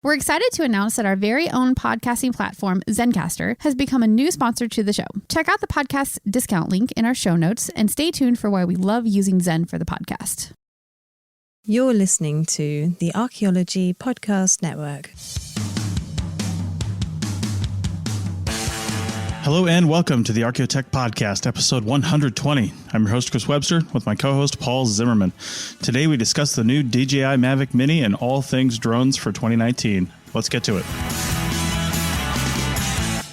We're excited to announce that our very own podcasting platform, Zencastr, has become a new sponsor to the show. Check out the podcast's discount link in our show notes and stay tuned for why we love using Zen for the podcast. You're listening to the Archaeology Podcast Network. Hello and welcome to the Archaeotech Podcast, episode 120. I'm your host, Chris Webster, with my co-host, Paul Zimmerman. Today we discuss the new DJI Mavic Mini and all things drones for 2019. Let's get to it.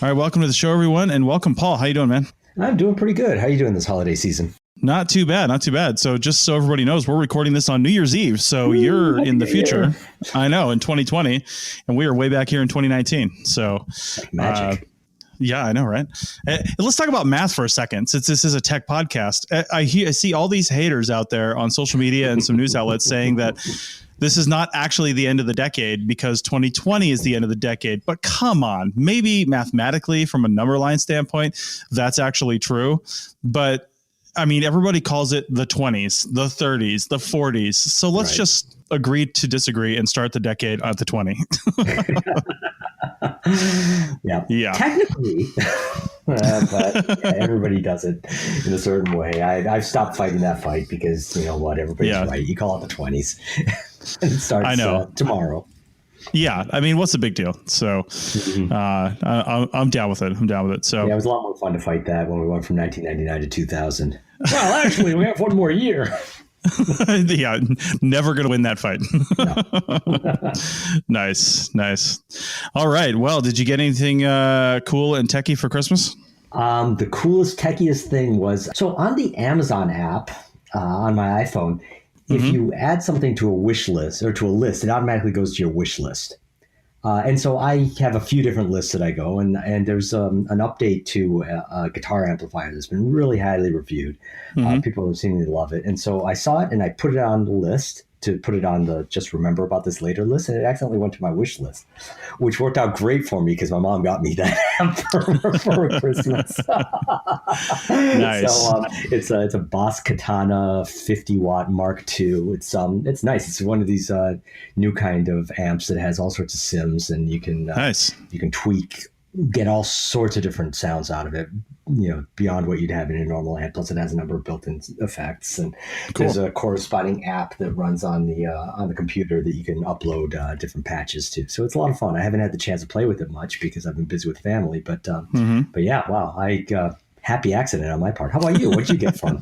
All right, welcome to the show, everyone, and welcome, Paul. How you doing, man? I'm doing pretty good. How are you doing this holiday season? Not too bad, not too bad. So just so everybody knows, we're recording this on New Year's Eve. So you're in the future, I know, in 2020, and we are way back here in 2019. So magic. Yeah, I know, right? Let's talk about math for a second, since this is a tech podcast. I see all these haters out there on social media and some news outlets saying that this is not actually the end of the decade because 2020 is the end of the decade. But come on, maybe mathematically from a number line standpoint, that's actually true. But I mean, everybody calls it the 20s, the 30s, the 40s. So let's just agree to disagree and start the decade at the 20. Yeah. Technically, but everybody does it in a certain way. I've stopped fighting that fight because, you know what, everybody's right. You call it the 20s. And it starts tomorrow. Yeah, I mean, what's the big deal? So I'm down with it. So yeah, it was a lot more fun to fight that when we went from 1999 to 2000. Well, actually, we have one more year. Yeah, never going to win that fight. No. Nice. All right. Well, did you get anything cool and techie for Christmas? The coolest, techiest thing was, so on the Amazon app on my iPhone, if you add something to a wish list or to a list, it automatically goes to your wish list. And so I have a few different lists that I go, and there's an update to a guitar amplifier that's been really highly reviewed. People have seemingly love it. And so I saw it and I put it on the list to put it on the just remember about this later list, and it accidentally went to my wish list, which worked out great for me because my mom got me that amp for Christmas. Nice. So it's a Boss Katana 50 watt Mark II. It's nice. It's one of these new kind of amps that has all sorts of sims, and you can tweak, get all sorts of different sounds out of it, you know, beyond what you'd have in a normal amp. Plus it has a number of built-in effects, and there's a corresponding app that runs on the computer that you can upload different patches to. So it's a lot of fun. I haven't had the chance to play with it much because I've been busy with family, but yeah, wow. Happy accident on my part. How about you? What'd you get from?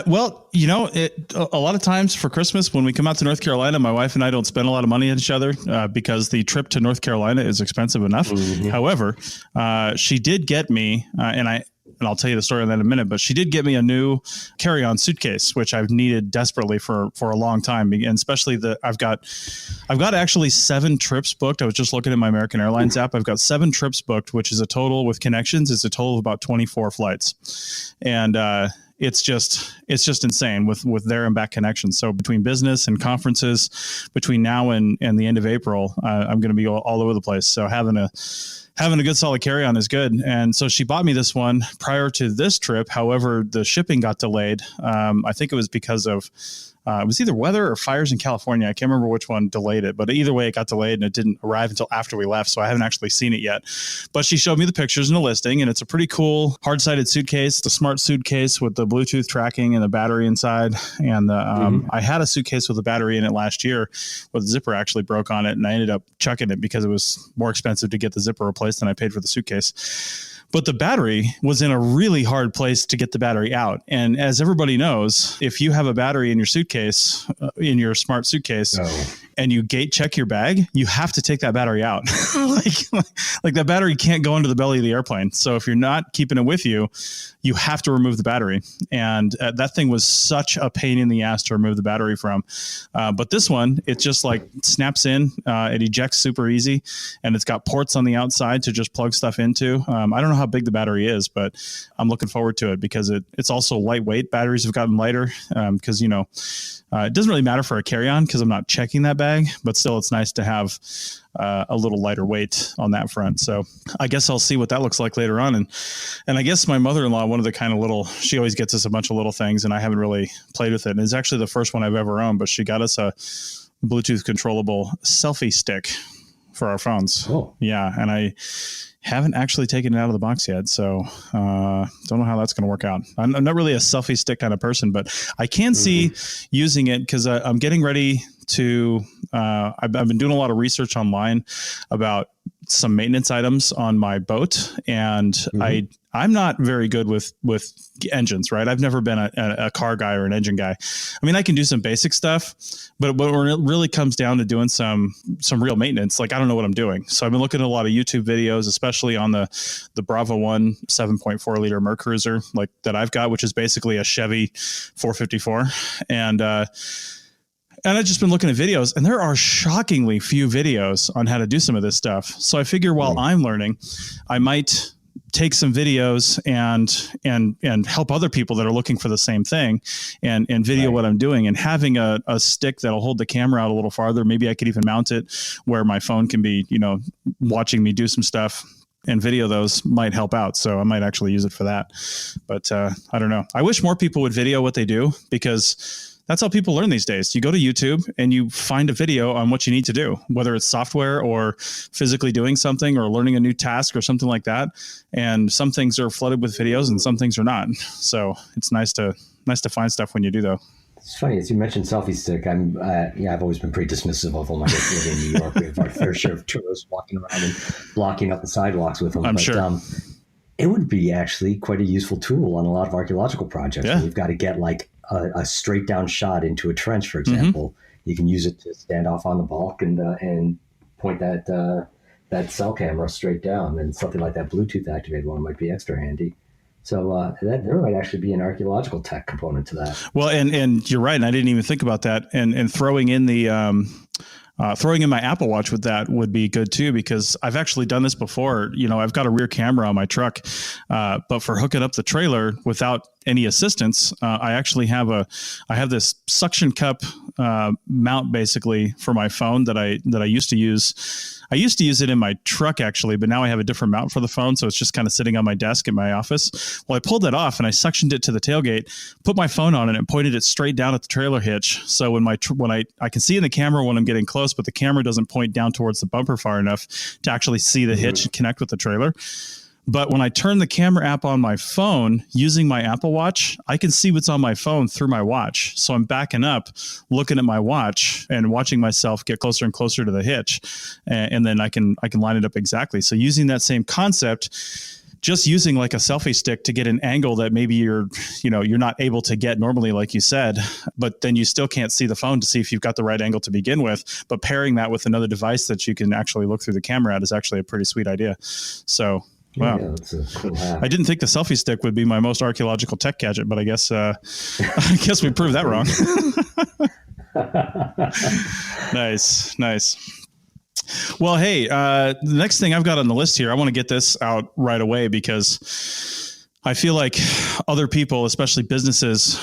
Well, you know, a lot of times for Christmas when we come out to North Carolina, my wife and I don't spend a lot of money on each other because the trip to North Carolina is expensive enough. However, she did get me, and I'll tell you the story on that in a minute, but she did get me a new carry-on suitcase, which I've needed desperately for a long time. And especially I've got actually 7 trips booked. I was just looking at my American Airlines app. I've got 7 trips booked, which is a total with connections. It's a total of about 24 flights. And, it's just insane with there and back connections. So between business and conferences, between now and the end of April, I'm going to be all over the place. So having a good solid carry-on is good. And so she bought me this one prior to this trip. However, the shipping got delayed. I think it was because of it was either weather or fires in California. I can't remember which one delayed it, but either way it got delayed and it didn't arrive until after we left. So I haven't actually seen it yet, but she showed me the pictures and the listing, and it's a pretty cool hard-sided suitcase. It's a smart suitcase with the Bluetooth tracking and the battery inside. And I had a suitcase with a battery in it last year where the zipper actually broke on it, and I ended up chucking it because it was more expensive to get the zipper replaced than I paid for the suitcase. But the battery was in a really hard place to get the battery out. And as everybody knows, if you have a battery in your suitcase, in your smart suitcase, and you gate check your bag, you have to take that battery out. like that battery can't go into the belly of the airplane. So if you're not keeping it with you, you have to remove the battery. And that thing was such a pain in the ass to remove the battery from. But this one, it just like snaps in, it ejects super easy, and it's got ports on the outside to just plug stuff into. I don't know how big the battery is, but I'm looking forward to it because it's also lightweight. Batteries have gotten lighter because, it doesn't really matter for a carry-on because I'm not checking that bag, but still it's nice to have a little lighter weight on that front. So I guess I'll see what that looks like later on. And I guess my mother-in-law, one of the kind of she always gets us a bunch of little things, and I haven't really played with it. And it's actually the first one I've ever owned, but she got us a Bluetooth controllable selfie stick. for our phones. Oh. Yeah. And I haven't actually taken it out of the box yet. So don't know how that's going to work out. I'm not really a selfie stick kind of person, but I can see using it because I'm getting ready to, I've been doing a lot of research online about some maintenance items on my boat. And I'm not very good with engines, right? I've never been a car guy or an engine guy. I mean, I can do some basic stuff, but when it really comes down to doing some real maintenance, like I don't know what I'm doing. So I've been looking at a lot of YouTube videos, especially on the Bravo One 7.4 liter Mercruiser, like that I've got, which is basically a Chevy 454. And I've just been looking at videos, and there are shockingly few videos on how to do some of this stuff. So I figure while I'm learning, I might take some videos and help other people that are looking for the same thing and video what I'm doing, and having a stick that'll hold the camera out a little farther. Maybe I could even mount it where my phone can be, watching me do some stuff, and video those might help out. So I might actually use it for that. But I don't know. I wish more people would video what they do, because that's how people learn these days. You go to YouTube and you find a video on what you need to do, whether it's software or physically doing something or learning a new task or something like that. And some things are flooded with videos and some things are not. So it's nice to find stuff when you do, though. It's funny, as you mentioned selfie stick, I've always been pretty dismissive of them. I guess in New York, we have our fair share of tourists walking around and blocking up the sidewalks with them. I'm sure. It would be actually quite a useful tool on a lot of archaeological projects. Yeah. You've got to get like a straight down shot into a trench, for example. You can use it to stand off on the bulk and point that cell camera straight down, and something like that Bluetooth activated one might be extra handy. So there might actually be an archaeological tech component to that. Well, and you're right. And I didn't even think about that. And throwing in the throwing in my Apple Watch with that would be good too, because I've actually done this before. I've got a rear camera on my truck, but for hooking up the trailer without any assistance, I actually have this suction cup mount basically for my phone that I used to use. I used to use it in my truck actually, but now I have a different mount for the phone. So it's just kind of sitting on my desk in my office. Well, I pulled that off and I suctioned it to the tailgate, put my phone on it and pointed it straight down at the trailer hitch. So when I can see in the camera when I'm getting close, but the camera doesn't point down towards the bumper far enough to actually see the hitch and connect with the trailer. But when I turn the camera app on my phone using my Apple Watch, I can see what's on my phone through my watch. So I'm backing up, looking at my watch and watching myself get closer and closer to the hitch. And then I can line it up exactly. So using that same concept, just using like a selfie stick to get an angle that maybe you're not able to get normally, like you said, but then you still can't see the phone to see if you've got the right angle to begin with. But pairing that with another device that you can actually look through the camera at is actually a pretty sweet idea. So wow. Yeah, that's a cool hack. I didn't think the selfie stick would be my most archaeological tech gadget, but I guess we proved that wrong. Nice. Well, hey, the next thing I've got on the list here, I want to get this out right away because I feel like other people, especially businesses,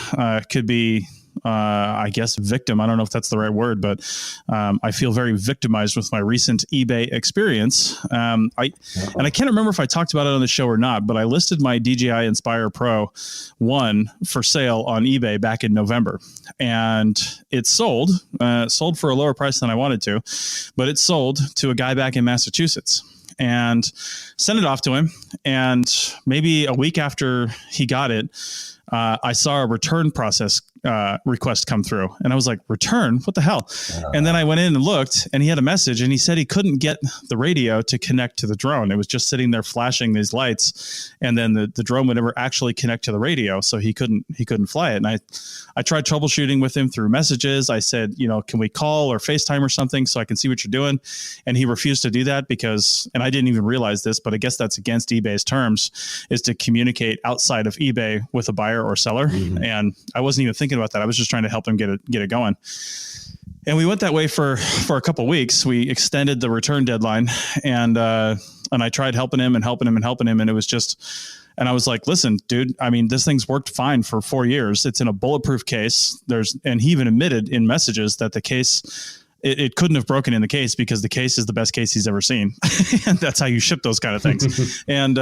could be I guess victim. I don't know if that's the right word, but I feel very victimized with my recent eBay experience. I can't remember if I talked about it on the show or not, but I listed my DJI Inspire Pro 1 for sale on eBay back in November, and it sold for a lower price than I wanted to, but it sold to a guy back in Massachusetts. And sent it off to him. And maybe a week after he got it, I saw a return process request come through. And I was like, return? What the hell? And then I went in and looked, and he had a message, and he said he couldn't get the radio to connect to the drone. It was just sitting there flashing these lights, and then the drone would never actually connect to the radio, so he couldn't fly it. And I tried troubleshooting with him through messages. I said, can we call or FaceTime or something so I can see what you're doing? And he refused to do that because, and I didn't even realize this, but I guess that's against eBay's terms, is to communicate outside of eBay with a buyer or seller. Mm-hmm. And I wasn't even thinking about that. I was just trying to help him get it going. And we went that way for a couple of weeks. We extended the return deadline, and I tried helping him. And it was just, and I was like, listen, dude, I mean, this thing's worked fine for 4 years. It's in a bulletproof case. And he even admitted in messages that the case it couldn't have broken in the case because the case is the best case he's ever seen. And that's how you ship those kind of things. And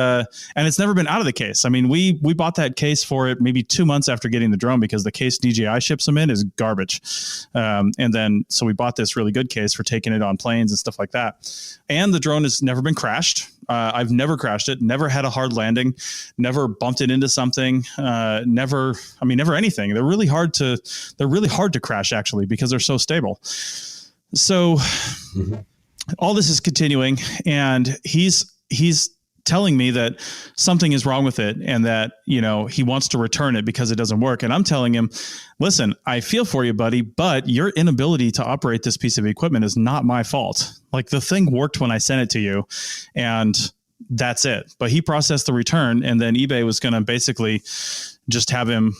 it's never been out of the case. I mean, we bought that case for it maybe 2 months after getting the drone because the case DJI ships them in is garbage. And then, so we bought this really good case for taking it on planes and stuff like that. And the drone has never been crashed. I've never crashed it, never had a hard landing, never bumped it into something, never anything. They're really hard to crash actually because they're so stable. So all this is continuing, and he's telling me that something is wrong with it and that, he wants to return it because it doesn't work. And I'm telling him, listen, I feel for you, buddy, but your inability to operate this piece of equipment is not my fault. Like, the thing worked when I sent it to you, and that's it. But he processed the return, and then eBay was going to basically just have him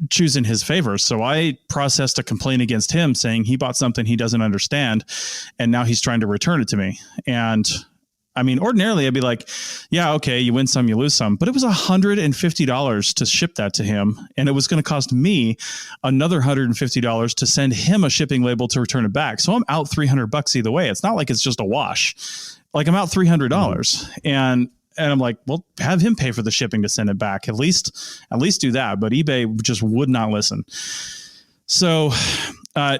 choose in his favor. So I processed a complaint against him saying he bought something he doesn't understand, and now he's trying to return it to me. And I mean, ordinarily I'd be like, yeah, okay, you win some, you lose some, but it was $150 to ship that to him. And it was going to cost me another $150 to send him a shipping label to return it back. So I'm out $300 either way. It's not like it's just a wash. Like, I'm out $300. And I'm like, well, have him pay for the shipping to send it back. At least do that. But eBay just would not listen. So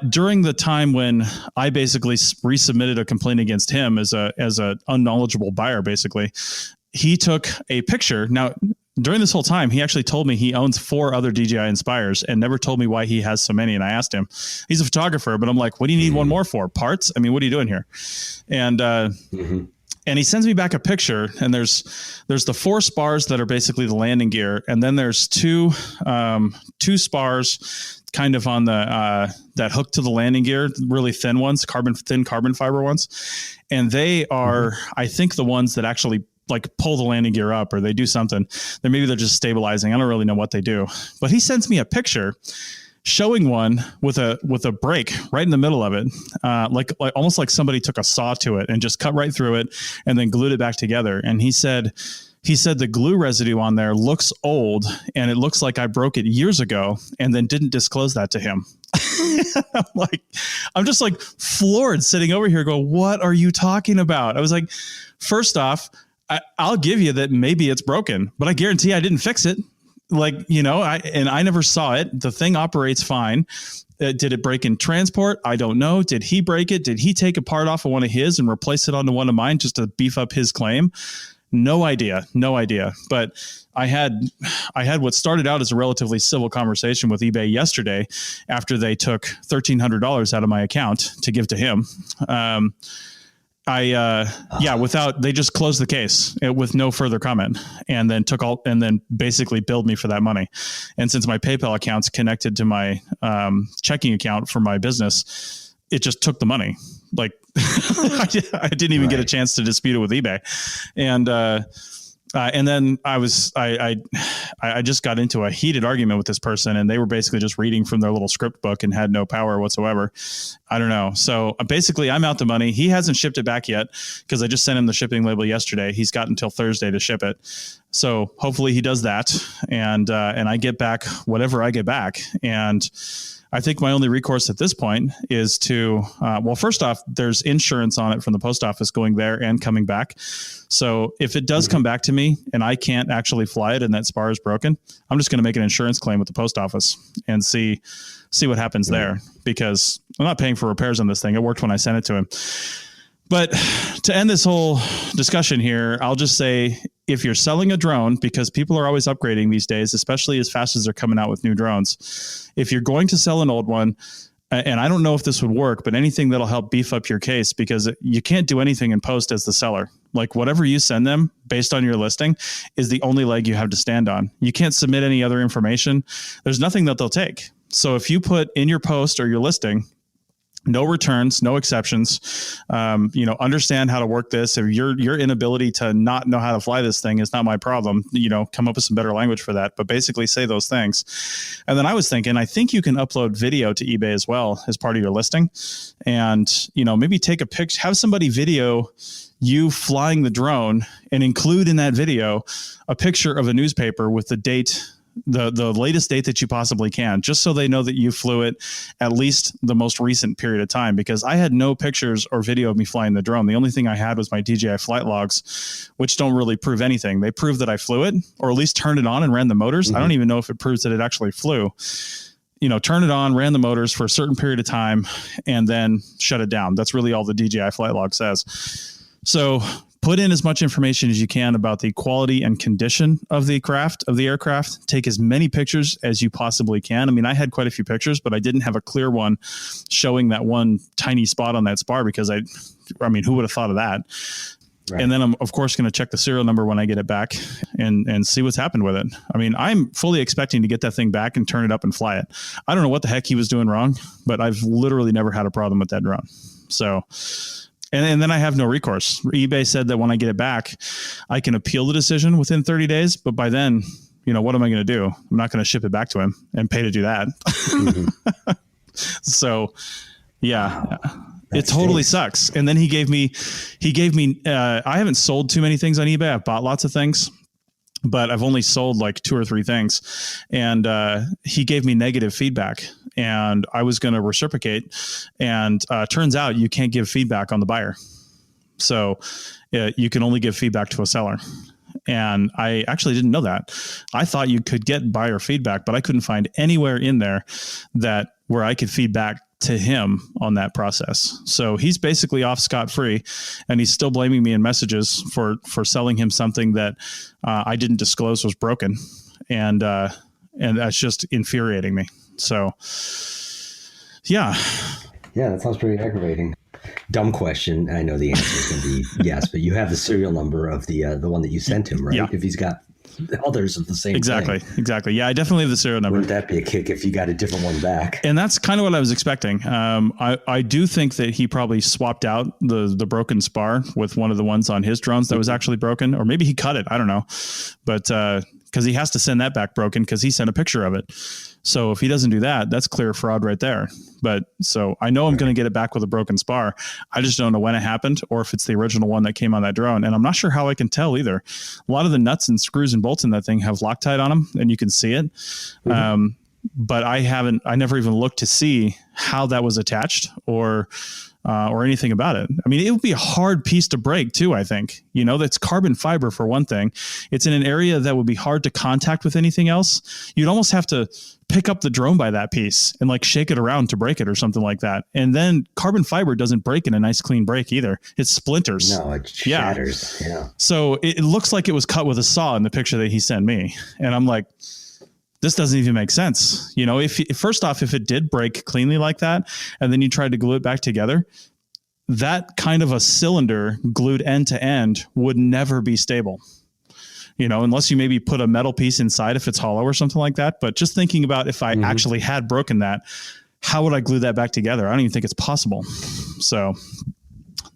during the time when I basically resubmitted a complaint against him as a unknowledgeable buyer, basically, he took a picture. Now, during this whole time, he actually told me he owns 4 other DJI Inspires and never told me why he has so many. And I asked him, he's a photographer, but I'm like, what do you need one more for? Parts? I mean, what are you doing here? And he sends me back a picture, and there's the 4 spars that are basically the landing gear. And then there's two spars kind of on the, that hook to the landing gear, really thin ones, thin carbon fiber ones. And they are, I think, the ones that actually like pull the landing gear up, or they do something. Maybe they're just stabilizing. I don't really know what they do, but he sends me a picture showing one with a break right in the middle of it. Like almost like somebody took a saw to it and just cut right through it and then glued it back together. And he said the glue residue on there looks old, and it looks like I broke it years ago and then didn't disclose that to him. I'm just like floored, sitting over here going, what are you talking about? I was like, first off, I'll give you that maybe it's broken, but I guarantee I didn't fix it. I never saw it. The thing operates fine. Did it break in transport? I don't know. Did he break it? Did he take a part off of one of his and replace it onto one of mine just to beef up his claim? No idea. But I had what started out as a relatively civil conversation with eBay yesterday after they took $1,300 out of my account to give to him. They just closed the case with no further comment, and then basically billed me for that money. And since my PayPal account's connected to my checking account for my business, it just took the money. Like I didn't even get a chance to dispute it with eBay. And then I just got into a heated argument with this person, and they were basically just reading from their little script book and had no power whatsoever. I don't know. So basically I'm out the money. He hasn't shipped it back yet because I just sent him the shipping label yesterday. He's got until Thursday to ship it. So hopefully he does that. And I get back whatever I get back. And I think my only recourse at this point is to, first off, there's insurance on it from the post office going there and coming back. So if it does come back to me and I can't actually fly it and that spar is broken, I'm just going to make an insurance claim with the post office and see what happens there, because I'm not paying for repairs on this thing. It worked when I sent it to him. But to end this whole discussion here, I'll just say, if you're selling a drone, because people are always upgrading these days, especially as fast as they're coming out with new drones, if you're going to sell an old one, and I don't know if this would work, but anything that'll help beef up your case, because you can't do anything in post as the seller. Like whatever you send them based on your listing is the only leg you have to stand on. You can't submit any other information. There's nothing that they'll take. So if you put in your post or your listing, no returns, no exceptions, understand how to work this. If your inability to not know how to fly this thing is not my problem, come up with some better language for that, but basically say those things. And then I was thinking, I think you can upload video to eBay as well as part of your listing, and, maybe take a picture, have somebody video you flying the drone and include in that video a picture of a newspaper with the date the latest date that you possibly can, just so they know that you flew it at least the most recent period of time, because I had no pictures or video of me flying the drone. The only thing I had was my DJI flight logs, which don't really prove anything. They prove that I flew it, or at least turned it on and ran the motors. Mm-hmm. I don't even know if it proves that it actually flew. Turn it on, ran the motors for a certain period of time, and then shut it down. That's really all the DJI flight log says. So put in as much information as you can about the quality and condition of the aircraft. Take as many pictures as you possibly can. I mean, I had quite a few pictures, but I didn't have a clear one showing that one tiny spot on that spar, because I mean, who would have thought of that? Right. And then I'm, of course, going to check the serial number when I get it back and see what's happened with it. I mean, I'm fully expecting to get that thing back and turn it up and fly it. I don't know what the heck he was doing wrong, but I've literally never had a problem with that drone. So... And then I have no recourse. eBay said that when I get it back, I can appeal the decision within 30 days. But by then, what am I going to do? I'm not going to ship it back to him and pay to do that. Mm-hmm. So, yeah, wow. It totally sucks. And then he gave me, I haven't sold too many things on eBay. I've bought lots of things, but I've only sold like 2 or 3 things. And he gave me negative feedback. And I was going to reciprocate, and turns out you can't give feedback on the buyer. So you can only give feedback to a seller. And I actually didn't know that. I thought you could get buyer feedback, but I couldn't find anywhere in there where I could feedback to him on that process. So he's basically off scot-free, and he's still blaming me in messages for selling him something that I didn't disclose was broken. And that's just infuriating me. So, yeah. Yeah, that sounds pretty aggravating. Dumb question. I know the answer is going to be yes, but you have the serial number of the one that you sent him, right? Yeah. If he's got others of the same Exactly. Yeah, I definitely have the serial number. Wouldn't that be a kick if you got a different one back? And that's kind of what I was expecting. I do think that he probably swapped out the broken spar with one of the ones on his drones that was actually broken, or maybe he cut it. I don't know. But because he has to send that back broken because he sent a picture of it. So if he doesn't do that, that's clear fraud right there. But so I know I'm going to get it back with a broken spar. I just don't know when it happened or if it's the original one that came on that drone. And I'm not sure how I can tell either. A lot of the nuts and screws and bolts in that thing have Loctite on them, and you can see it. Mm-hmm. But I never even looked to see how that was attached or anything about it. I mean, it would be a hard piece to break too, I think. That's carbon fiber for one thing. It's in an area that would be hard to contact with anything else. You'd almost have to pick up the drone by that piece and like shake it around to break it or something like that. And then carbon fiber doesn't break in a nice clean break either. It splinters. No, it shatters. Yeah. So it looks like it was cut with a saw in the picture that he sent me. And I'm like, this doesn't even make sense. First off, if it did break cleanly like that, and then you tried to glue it back together, that kind of a cylinder glued end to end would never be stable. Unless you maybe put a metal piece inside if it's hollow or something like that. But just thinking about if I actually had broken that, how would I glue that back together? I don't even think it's possible. So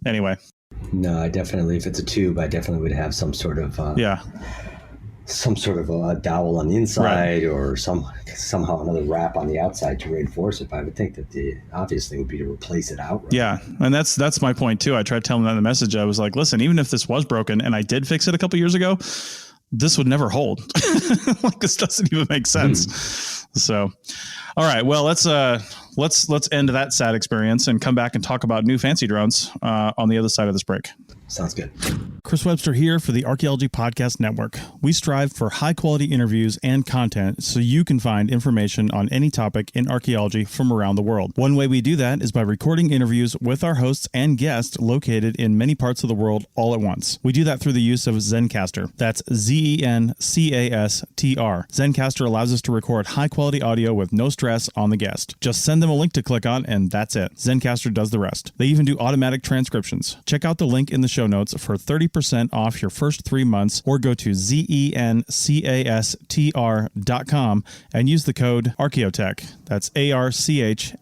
anyway. No, if it's a tube, I definitely would have some sort of, some sort of a dowel on the inside, right, or somehow another wrap on the outside to reinforce it. But I would think that the obvious thing would be to replace it outright. Yeah, and that's my point too. I tried telling them that in the message. I was like, listen, even if this was broken and I did fix it a couple years ago, this would never hold. Like, this doesn't even make sense. So, all right, well, let's end that sad experience and come back and talk about new fancy drones on the other side of this break. Sounds good. Chris Webster here for the Archaeology Podcast Network. We strive for high-quality interviews and content so you can find information on any topic in archaeology from around the world. One way we do that is by recording interviews with our hosts and guests located in many parts of the world all at once. We do that through the use of Zencastr. That's Zencastr. Zencastr allows us to record high-quality audio with no stress on the guest. Just send them a link to click on, and that's it. Zencastr does the rest. They even do automatic transcriptions. Check out the link in the show notes for 30% off your first 3 months, or go to zencastr.com and use the code Archaeotech. That's ARCHAEOTECH.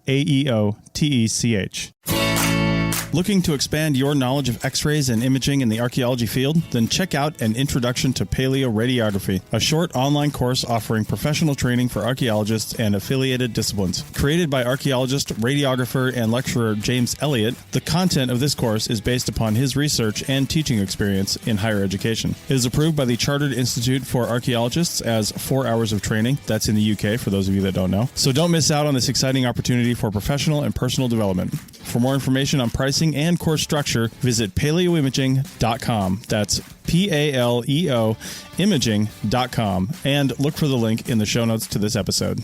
Looking to expand your knowledge of X-rays and imaging in the archaeology field? Then check out An Introduction to Paleoradiography, a short online course offering professional training for archaeologists and affiliated disciplines. Created by archaeologist, radiographer, and lecturer James Elliott, the content of this course is based upon his research and teaching experience in higher education. It is approved by the Chartered Institute for Archaeologists as 4 hours of training. That's in the UK, for those of you that don't know. So don't miss out on this exciting opportunity for professional and personal development. For more information on pricing and course structure, visit paleoimaging.com. That's PALEO imaging.com, and look for the link in the show notes to this episode.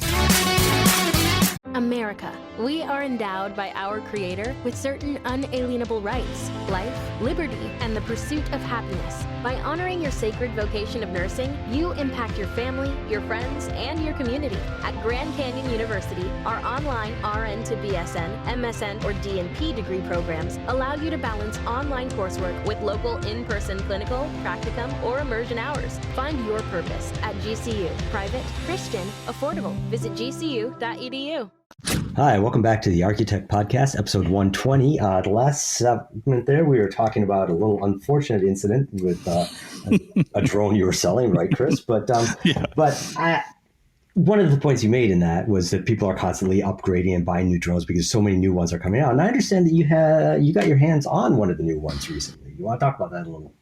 America. We are endowed by our Creator with certain unalienable rights, life, liberty, and the pursuit of happiness. By honoring your sacred vocation of nursing, you impact your family, your friends, and your community. At Grand Canyon University, our online RN to BSN, MSN, or DNP degree programs allow you to balance online coursework with local in-person clinical, practicum, or immersion hours. Find your purpose at GCU. Private, Christian, affordable. Visit gcu.edu. Hi, welcome back to the Architect Podcast, episode 120. The last segment there, we were talking about a little unfortunate incident with a drone you were selling, right, Chris? But one of the points you made in that was that people are constantly upgrading and buying new drones because so many new ones are coming out. And I understand that you got your hands on one of the new ones recently. You want to talk about that a little?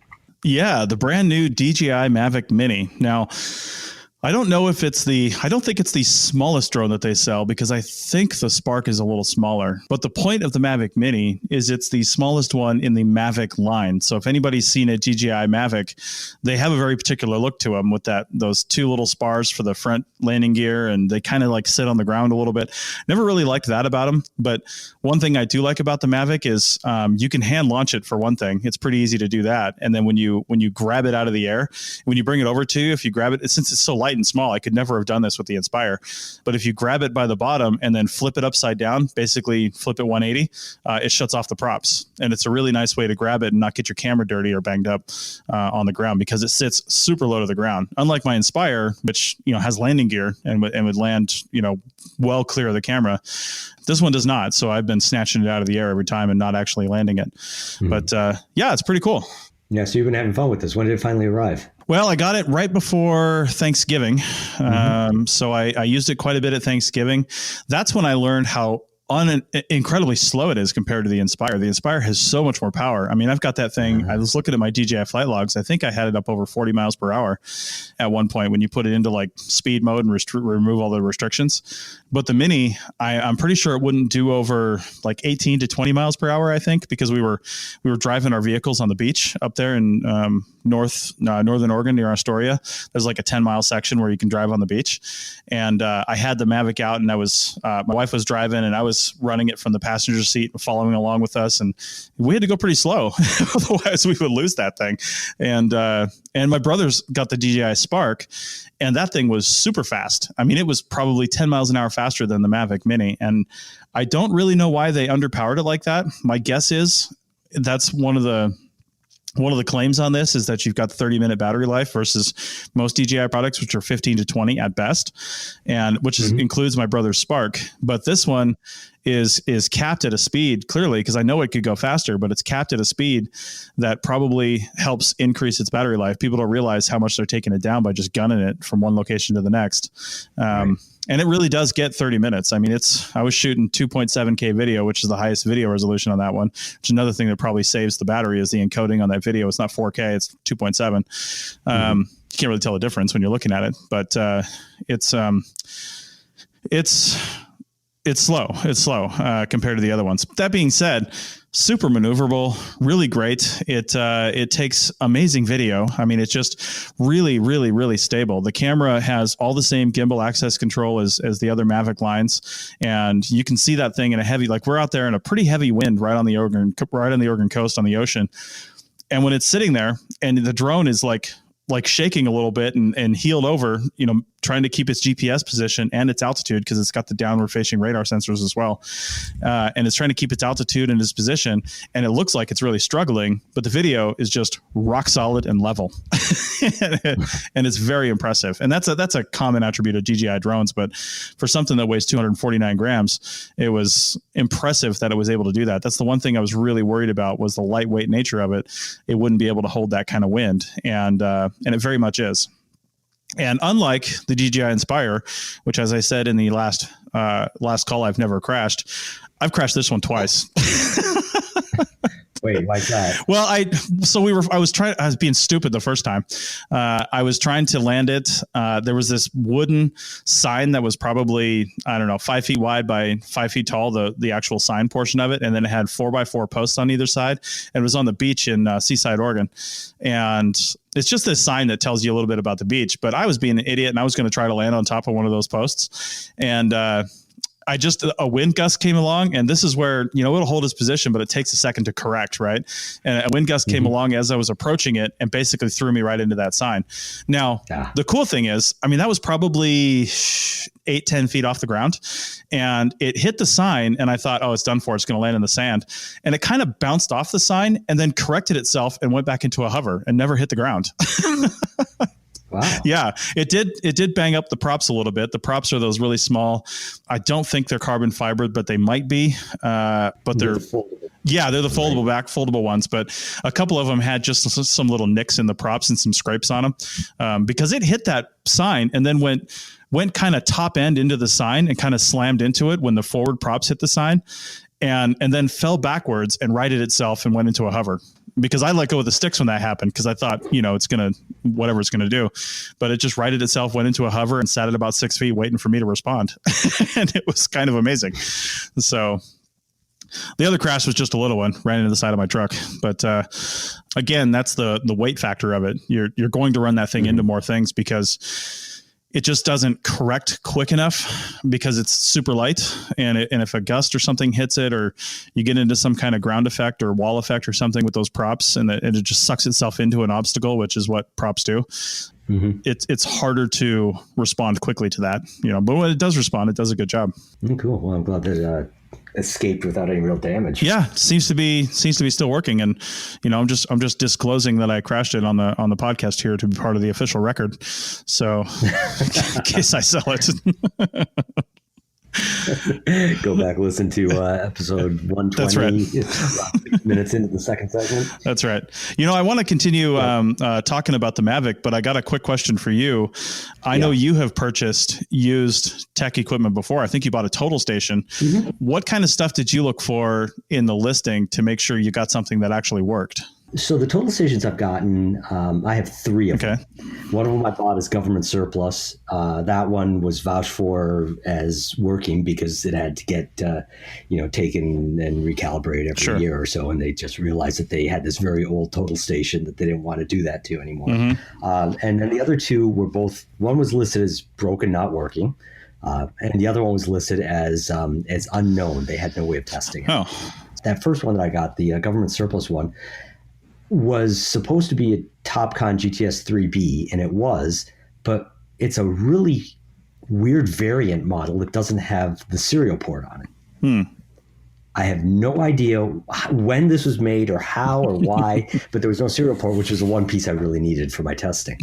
Yeah, the brand new DJI Mavic Mini. Now, I don't think it's the smallest drone that they sell, because I think the Spark is a little smaller. But the point of the Mavic Mini is it's the smallest one in the Mavic line. So if anybody's seen a DJI Mavic, they have a very particular look to them with those two little spars for the front landing gear, and they kind of like sit on the ground a little bit. Never really liked that about them. But one thing I do like about the Mavic is you can hand launch it, for one thing. It's pretty easy to do that. And then when you grab it out of the air, when you bring it over to you, if you grab it, since it's so light and small, I could never have done this with the Inspire, but if you grab it by the bottom and then flip it upside down, basically flip it 180, it shuts off the props. And it's a really nice way to grab it and not get your camera dirty or banged up on the ground, because it sits super low to the ground. Unlike my Inspire, which has landing gear and would land well clear of the camera, this one does not. So I've been snatching it out of the air every time and not actually landing it. Mm-hmm. But yeah, it's pretty cool. Yeah, so you've been having fun with this. When did it finally arrive? Well, I got it right before Thanksgiving. Mm-hmm. So I used it quite a bit at Thanksgiving. That's when I learned how incredibly slow it is compared to the Inspire. The Inspire has so much more power. I mean, I've got that thing. I was looking at my DJI flight logs. I think I had it up over 40 miles per hour at one point when you put it into like speed mode and remove all the restrictions. But the Mini, I'm pretty sure it wouldn't do over like 18 to 20 miles per hour, I think, because we were driving our vehicles on the beach up there in northern Oregon near Astoria. There's like a 10-mile section where you can drive on the beach. And I had the Mavic out, and I was my wife was driving, and I was running it from the passenger seat, following along with us, and we had to go pretty slow, otherwise we would lose that thing. And my brothers got the DJI Spark, and that thing was super fast. I mean, it was probably 10 miles an hour faster than the Mavic Mini, and I don't really know why they underpowered it like that. My guess is that's one of the claims on this is that you've got 30-minute battery life versus most DJI products, which are 15 to 20 at best, and which includes my brother's Spark. But this one is capped at a speed, clearly, because I know it could go faster, but it's capped at a speed that probably helps increase its battery life. People don't realize how much they're taking it down by just gunning it from one location to the next. Right. And it really does get 30 minutes. I mean, I was shooting 2.7K video, which is the highest video resolution on that one, which is another thing that probably saves the battery is the encoding on that video. It's not 4K, it's 2.7. You can't really tell the difference when you're looking at it, but it's slow. It's slow compared to the other ones. That being said, super maneuverable, really great. It takes amazing video. I mean, it's just really, really, really stable. The camera has all the same gimbal access control as the other Mavic lines, and you can see that thing in a heavy, like we're out there in a pretty heavy wind right on the Oregon coast on the ocean, and when it's sitting there and the drone is like shaking a little bit and heeled over, trying to keep its GPS position and its altitude, because it's got the downward facing radar sensors as well. And it's trying to keep its altitude and its position. And it looks like it's really struggling, but the video is just rock solid and level. And it's very impressive. And that's a common attribute of DJI drones. But for something that weighs 249 grams, it was impressive that it was able to do that. That's the one thing I was really worried about, was the lightweight nature of it. It wouldn't be able to hold that kind of wind. And it very much is. And unlike the DJI Inspire, which, as I said in the last call, I've never crashed. I've crashed this one twice. Wait, like that? Well, I was being stupid the first time. I was trying to land it. There was this wooden sign that was probably, I don't know, 5 feet wide by 5 feet tall, the actual sign portion of it. And then it had 4x4 posts on either side. And it was on the beach in Seaside, Oregon. And it's just this sign that tells you a little bit about the beach. But I was being an idiot, and I was going to try to land on top of one of those posts. And a wind gust came along, and this is where, it'll hold its position, but it takes a second to correct, right? And a wind gust came along as I was approaching it and basically threw me right into that sign. Now, the cool thing is, that was probably 8-10 feet off the ground, and it hit the sign, and I thought, oh, it's done for. It's going to land in the sand. And it kind of bounced off the sign and then corrected itself and went back into a hover and never hit the ground. Wow. Yeah, it did bang up the props a little bit. The props are those really small. I don't think they're carbon fiber, but they might be. But they're foldable. Yeah, they're the foldable ones. But a couple of them had just some little nicks in the props and some scrapes on them, because it hit that sign and then went kind of top end into the sign and kind of slammed into it when the forward props hit the sign, and then fell backwards and righted itself and went into a hover. Because I let go of the sticks when that happened, because I thought, it's going to, whatever it's going to do. But it just righted itself, went into a hover, and sat at about 6 feet waiting for me to respond. And it was kind of amazing. So the other crash was just a little one, ran into the side of my truck. But again, that's the weight factor of it. You're going to run that thing into more things, because it just doesn't correct quick enough, because it's super light. And if a gust or something hits it, or you get into some kind of ground effect or wall effect or something with those props, and it just sucks itself into an obstacle, which is what props do. It's harder to respond quickly to that, but when it does respond, it does a good job. Cool. Well, I'm glad that escaped without any real damage. Yeah, seems to be still working, and I'm just disclosing that I crashed it on the podcast here to be part of the official record. So in case I sell it. Go back, listen to episode 120. That's right. 6 minutes into the second segment. That's right. I want to continue talking about the Mavic, but I got a quick question for you. I know you have purchased used tech equipment before. I think you bought a total station. What kind of stuff did you look for in the listing to make sure you got something that actually worked? So the total stations I've gotten, I have 3 of them. One of them I bought as government surplus. That one was vouched for as working because it had to get, taken and recalibrated every year or so. And they just realized that they had this very old total station that they didn't want to do that to anymore. And then the other 2 were both, one was listed as broken, not working. And the other one was listed as unknown. They had no way of testing it. That first one that I got, the government surplus one, was supposed to be a Topcon GTS 3B, and it was, but it's a really weird variant model that doesn't have the serial port on it. I have no idea when this was made or how or why, but there was no serial port, which was the one piece I really needed for my testing.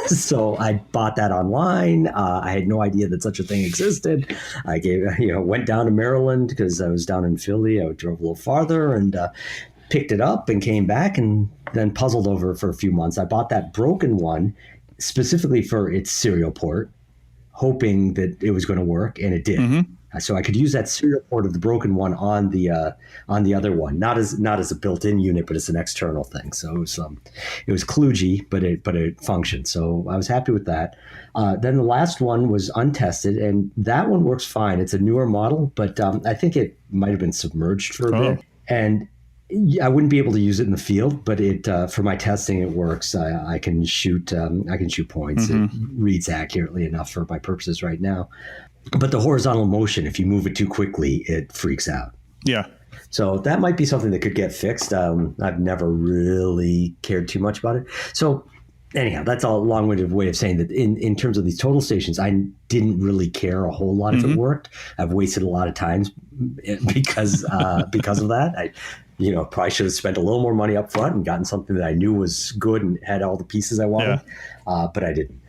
So I bought that online. I had no idea that such a thing existed. I went down to Maryland because I was down in Philly. I drove a little farther and picked it up and came back and then puzzled over it for a few months. I bought that broken one specifically for its serial port, hoping that it was going to work, and it did. So I could use that serial port of the broken one on the other one, not as a built-in unit, but as an external thing. So it was kludgy, but it functioned. So I was happy with that. Then the last one was untested, and that one works fine. It's a newer model, but I think it might have been submerged for a bit, and I wouldn't be able to use it in the field, but it for my testing it works. I can shoot points. It reads accurately enough for my purposes right now. But the horizontal motion, if you move it too quickly, it freaks out. Yeah. So that might be something that could get fixed. I've never really cared too much about it. So anyhow, that's a long-winded way of saying that in terms of these total stations, I didn't really care a whole lot if it worked. I've wasted a lot of times because of that. I probably should have spent a little more money up front and gotten something that I knew was good and had all the pieces I wanted, but I didn't.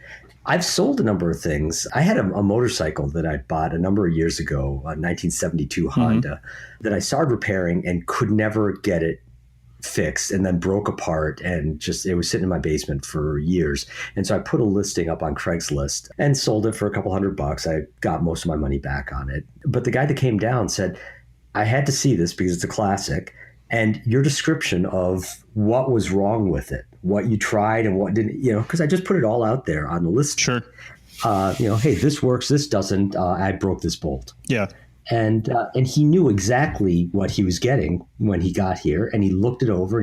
I've sold a number of things. I had a motorcycle that I bought a number of years ago, a 1972 Honda, that I started repairing and could never get it fixed, and then broke apart, and it was sitting in my basement for years. And so I put a listing up on Craigslist and sold it for a couple $100. I got most of my money back on it. But the guy that came down said, I had to see this because it's a classic. And your description of what was wrong with it, what you tried and what didn't, because I just put it all out there on the list. Sure. Hey, this works, this doesn't. I broke this bolt. Yeah. And he knew exactly what he was getting when he got here. And he looked it over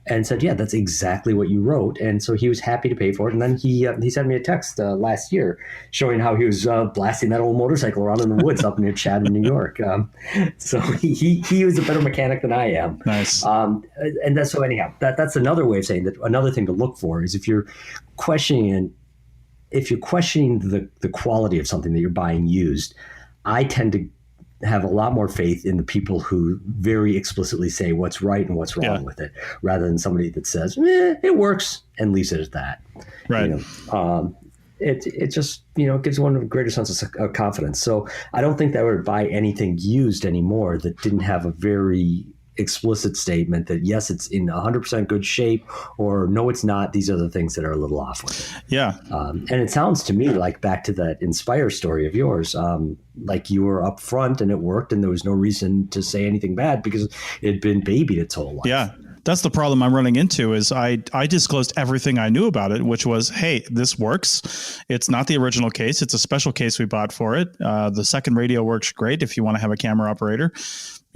and said, yeah, that's exactly what you wrote. And so he was happy to pay for it. And then he sent me a text last year showing how he was blasting that old motorcycle around in the woods up near Chatham, New York. So he was a better mechanic than I am. Nice. And that's so anyhow, that's another way of saying that. Another thing to look for is if you're questioning the quality of something that you're buying used, I tend to have a lot more faith in the people who very explicitly say what's right and what's wrong with it, rather than somebody that says, it works and leaves it at that. Right. It just, gives one a greater sense of confidence. So I don't think that I would buy anything used anymore that didn't have a very explicit statement that yes, it's in 100% good shape, or no, it's not. These are the things that are a little off with it. Yeah. And it sounds to me like, back to that Inspire story of yours, like you were up front and it worked and there was no reason to say anything bad because it had been babied its whole life. Yeah. That's the problem I'm running into is I disclosed everything I knew about it, which was, hey, this works. It's not the original case. It's a special case we bought for it. The second radio works great if you want to have a camera operator.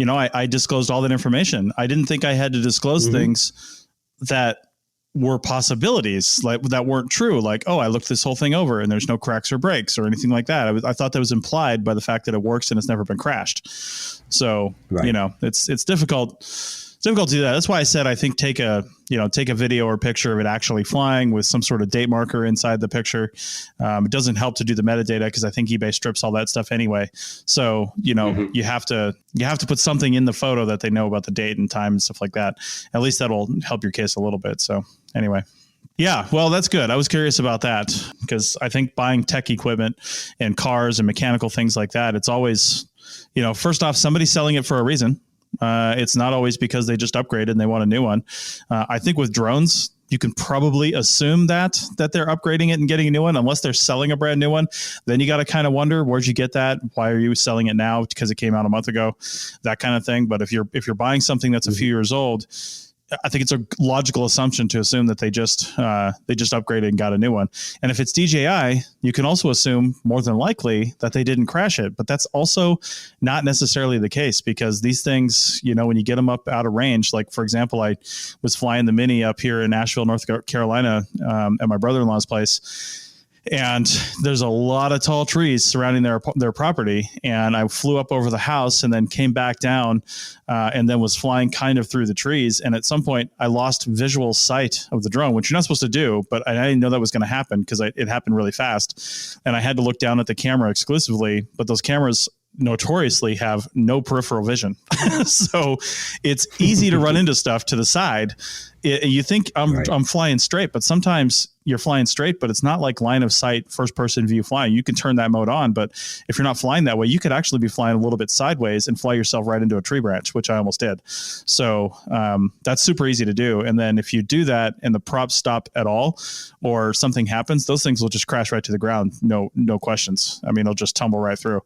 I disclosed all that information. I didn't think I had to disclose things that were possibilities, like that weren't true. Like, oh, I looked this whole thing over and there's no cracks or breaks or anything like that. I thought that was implied by the fact that it works and it's never been crashed. So, it's difficult. It's difficult to do that. That's why I said, I think take a video or picture of it actually flying with some sort of date marker inside the picture. It doesn't help to do the metadata because I think eBay strips all that stuff anyway. So, you have to put something in the photo that they know about the date and time and stuff like that. At least that'll help your case a little bit. So anyway. Yeah, well, that's good. I was curious about that because I think buying tech equipment and cars and mechanical things like that, it's always, first off, somebody's selling it for a reason. It's not always because they just upgraded and they want a new one. I think with drones, you can probably assume that they're upgrading it and getting a new one, unless they're selling a brand new one. Then you got to kind of wonder, where'd you get that? Why are you selling it now? Because it came out a month ago, that kind of thing. But if you're buying something that's a few years old, I think it's a logical assumption to assume that they just upgraded and got a new one. And if it's DJI, you can also assume more than likely that they didn't crash it. But that's also not necessarily the case because these things, when you get them up out of range, like for example, I was flying the Mini up here in Asheville, North Carolina, at my brother-in-law's place. And there's a lot of tall trees surrounding their property. And I flew up over the house and then came back down and then was flying kind of through the trees. And at some point, I lost visual sight of the drone, which you're not supposed to do. But I didn't know that was going to happen because it happened really fast. And I had to look down at the camera exclusively. But those cameras notoriously have no peripheral vision. So it's easy to run into stuff to the side. You think I'm flying straight, but sometimes you're flying straight, but it's not like line of sight, first person view flying. You can turn that mode on, but if you're not flying that way, you could actually be flying a little bit sideways and fly yourself right into a tree branch, which I almost did. So that's super easy to do. And then if you do that and the props stop at all or something happens, those things will just crash right to the ground. No questions. I mean, it'll just tumble right through.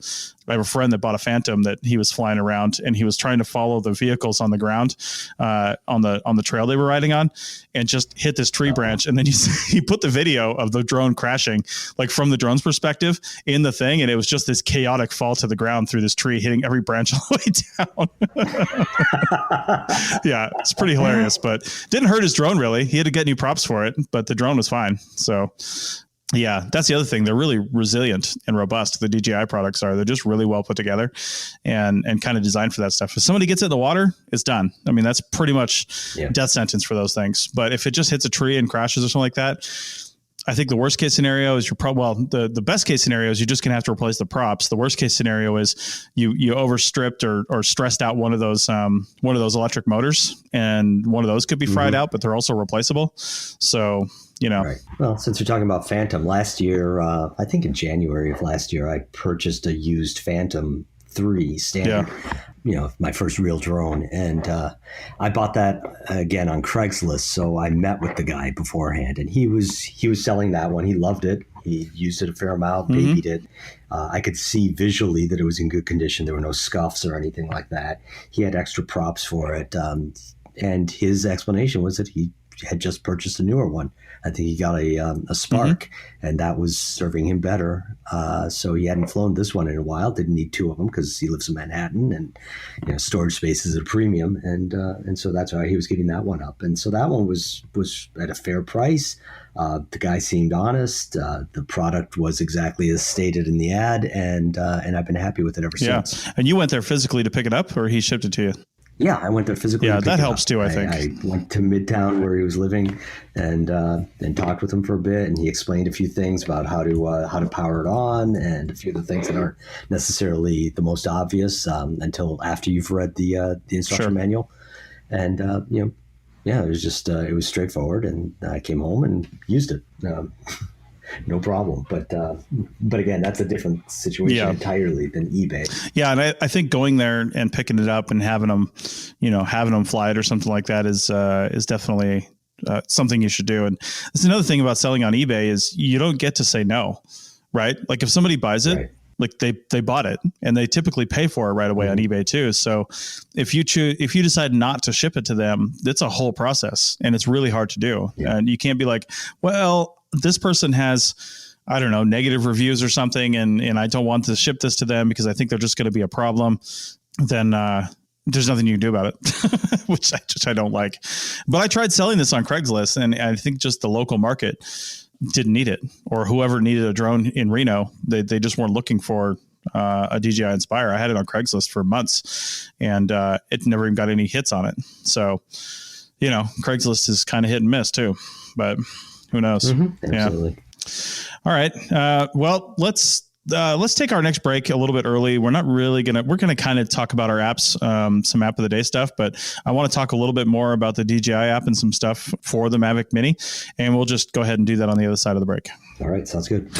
I have a friend that bought a Phantom that he was flying around and he was trying to follow the vehicles on the ground on the trail they were riding on and just hit this tree branch. And then he put the video of the drone crashing, like from the drone's perspective in the thing. And it was just this chaotic fall to the ground through this tree, hitting every branch all the way down. Yeah, it's pretty hilarious, but didn't hurt his drone really. He had to get new props for it, but the drone was fine. So Yeah, that's the other thing. They're really resilient and robust. The DJI products are. They're just really well put together and kind of designed for that stuff. If somebody gets it in the water, it's done. I mean, that's pretty much death sentence for those things. But if it just hits a tree and crashes or something like that, I think the worst case scenario is the best case scenario is you're just going to have to replace the props. The worst case scenario is you overstripped or stressed out one of those electric motors, and one of those could be fried out, but they're also replaceable. So, Right. Well, since we're talking about Phantom, last year, I think in January of last year, I purchased a used Phantom 3 standard. My first real drone. And I bought that again on Craigslist. So I met with the guy beforehand, and he was selling that one. He loved it. He used it a fair amount, babied it. I could see visually that it was in good condition. There were no scuffs or anything like that. He had extra props for it. And his explanation was that he had just purchased a newer one. I think he got a Spark, and that was serving him better. So he hadn't flown this one in a while. Didn't need 2 of them because he lives in Manhattan, and storage space is at a premium, and so that's why he was getting that one up. And so that one was at a fair price. The guy seemed honest. The product was exactly as stated in the ad, and I've been happy with it ever since. And you went there physically to pick it up, or he shipped it to you? Yeah, I went there physically. Yeah, that helps too, I think. I went to Midtown where he was living and talked with him for a bit, and he explained a few things about how to power it on, and a few of the things that aren't necessarily the most obvious until after you've read the instruction manual. And it was just it was straightforward, and I came home and used it. No problem. But again, that's a different situation entirely than eBay. Yeah. And I think going there and picking it up and having them fly it or something like that is definitely something you should do. And that's another thing about selling on eBay is you don't get to say no, right? Like if somebody buys it, like they bought it, and they typically pay for it right away on eBay too. So if you decide not to ship it to them, it's a whole process, and it's really hard to do. And you can't be like, well, this person has, I don't know, negative reviews or something, and I don't want to ship this to them because I think they're just going to be a problem. Then there's nothing you can do about it, which I don't like. But I tried selling this on Craigslist, and I think just the local market didn't need it, or whoever needed a drone in Reno, they just weren't looking for a DJI Inspire. I had it on Craigslist for months, and it never even got any hits on it. So, Craigslist is kind of hit and miss too, but who knows? Absolutely. All right. Well, let's take our next break a little bit early. We're going to kind of talk about our apps, some app of the day stuff, but I want to talk a little bit more about the DJI app and some stuff for the Mavic Mini. And we'll just go ahead and do that on the other side of the break. All right. Sounds good.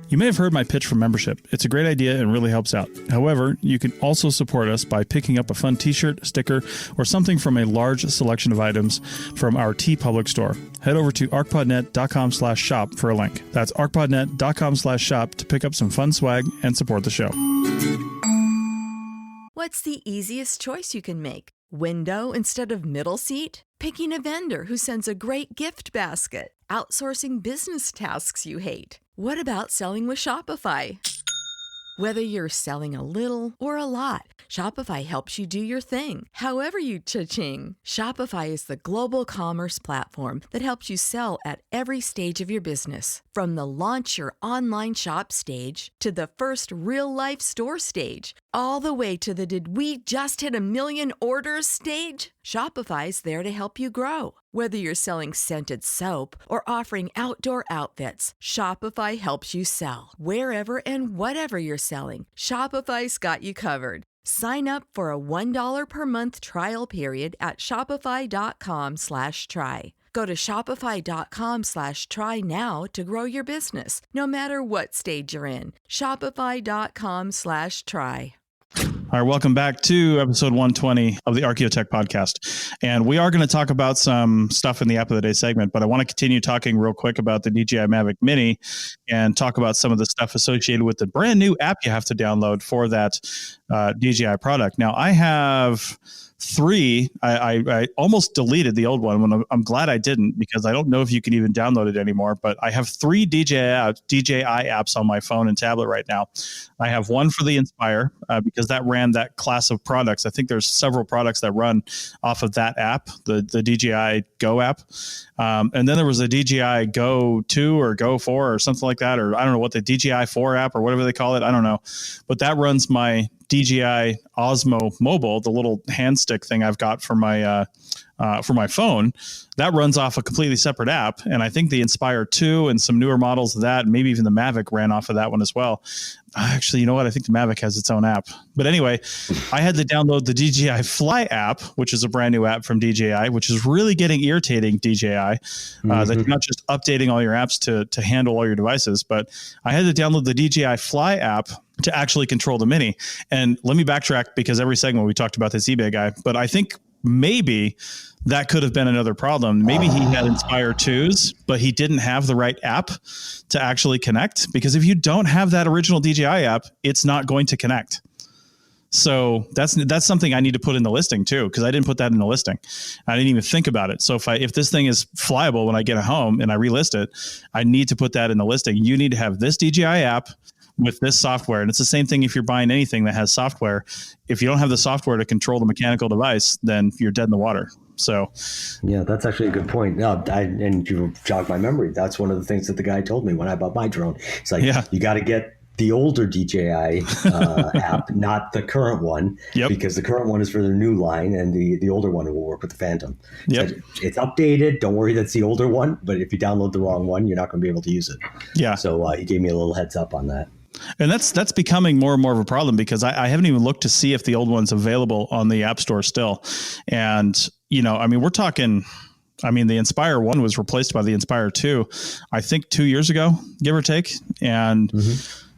You may have heard my pitch for membership. It's a great idea and really helps out. However, you can also support us by picking up a fun t-shirt, sticker, or something from a large selection of items from our TeePublic store. Head over to arcpodnet.com/shop for a link. That's arcpodnet.com/shop to pick up some fun swag and support the show. What's the easiest choice you can make? Window instead of middle seat? Picking a vendor who sends a great gift basket? Outsourcing business tasks you hate? What about selling with Shopify? Whether you're selling a little or a lot, Shopify helps you do your thing, however you cha-ching. Shopify is the global commerce platform that helps you sell at every stage of your business. From the launch your online shop stage to the first real-life store stage, all the way to the did we just hit 1 million orders stage. Shopify's there to help you grow. Whether you're selling scented soap or offering outdoor outfits, Shopify helps you sell. Wherever and whatever you're selling, Shopify's got you covered. Sign up for a $1 per month trial period at shopify.com/try. Go to shopify.com/try now to grow your business, no matter what stage you're in. Shopify.com/try. All right, welcome back to episode 120 of the Archaeotech podcast. And we are going to talk about some stuff in the App of the Day segment, but I want to continue talking real quick about the DJI Mavic Mini and talk about some of the stuff associated with the brand new app you have to download for that DJI product. Now, I have 3. I almost deleted the old one when I'm glad I didn't, because I don't know if you can even download it anymore, but I have 3 DJI apps on my phone and tablet right now. I have one for the Inspire because that ran that class of products. I think there's several products that run off of that app, the DJI Go app. And then there was a DJI Go 2 or Go 4 or something like that, or I don't know what the DJI 4 app or whatever they call it. I don't know. But that runs my DJI Osmo Mobile, the little hand stick thing I've got for my phone. That runs off a completely separate app. And I think the Inspire 2 and some newer models of that, maybe even the Mavic ran off of that one as well. Actually, you know what? I think the Mavic has its own app. But anyway, I had to download the DJI Fly app, which is a brand new app from DJI, which is really getting irritating, DJI, that you're not just updating all your apps to handle all your devices. But I had to download the DJI Fly app to actually control the Mini. And let me backtrack, because every segment we talked about this eBay guy, but I think maybe that could have been another problem. Maybe he had Inspire 2s, but he didn't have the right app to actually connect, because if you don't have that original DJI app, it's not going to connect. So that's something I need to put in the listing too, because I didn't put that in the listing. I didn't even think about it. So if this thing is flyable when I get home and I relist it, I need to put that in the listing. You need to have this DJI app with this software. And it's the same thing if you're buying anything that has software. If you don't have the software to control the mechanical device, then you're dead in the water. So, yeah, that's actually a good point. And you jogged my memory. That's one of the things that the guy told me when I bought my drone. It's like, you got to get the older DJI app, not the current one, because the current one is for the new line, and the older one will work with the Phantom. So it's updated. Don't worry, that's the older one. But if you download the wrong one, you're not going to be able to use it. Yeah. So he gave me a little heads up on that. And that's becoming more and more of a problem, because I haven't even looked to see if the old one's available on the App Store still. And, we're talking, the Inspire 1 was replaced by the Inspire 2, I think 2 years ago, give or take. And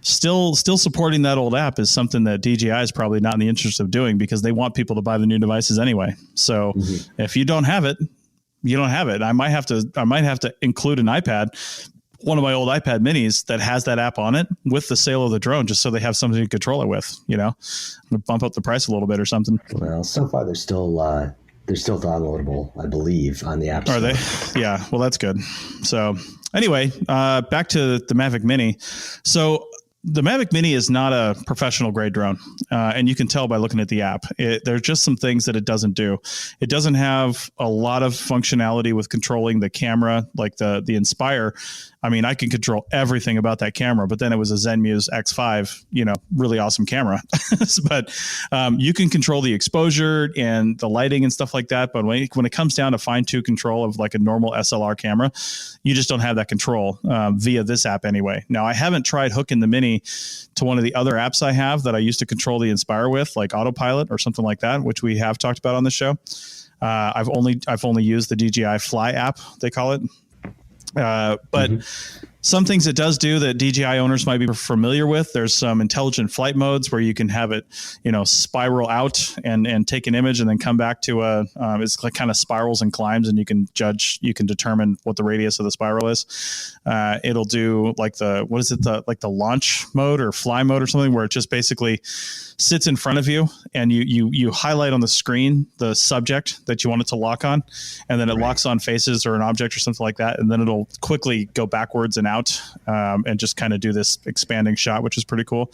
still supporting that old app is something that DJI is probably not in the interest of doing, because they want people to buy the new devices anyway. So if you don't have it, you don't have it. I might have to include an iPad, one of my old iPad minis that has that app on it with the sale of the drone, just so they have something to control it with, bump up the price a little bit or something. Well, so far they're still downloadable, I believe, on the App Store. Are they? Yeah. Well, that's good. So anyway, back to the Mavic Mini. So the Mavic Mini is not a professional grade drone, and you can tell by looking at the app. There's just some things that it doesn't do. It doesn't have a lot of functionality with controlling the camera like the Inspire. I can control everything about that camera, but then it was a Zenmuse X5, really awesome camera. But you can control the exposure and the lighting and stuff like that. But when it comes down to fine-tune control of like a normal SLR camera, you just don't have that control via this app anyway. Now, I haven't tried hooking the Mini to one of the other apps I have that I used to control the Inspire with, like Autopilot or something like that, which we have talked about on the show. I've only used the DJI Fly app, they call it. But some things it does do that DJI owners might be familiar with. There's some intelligent flight modes where you can have it, spiral out and take an image and then come back to it's like kind of spirals and climbs, and you can determine what the radius of the spiral is. It'll do like the launch mode or fly mode or something, where it just basically sits in front of you and you highlight on the screen the subject that you want it to lock on, and then it locks on faces or an object or something like that, and then it'll quickly go backwards and out and just kind of do this expanding shot, which is pretty cool.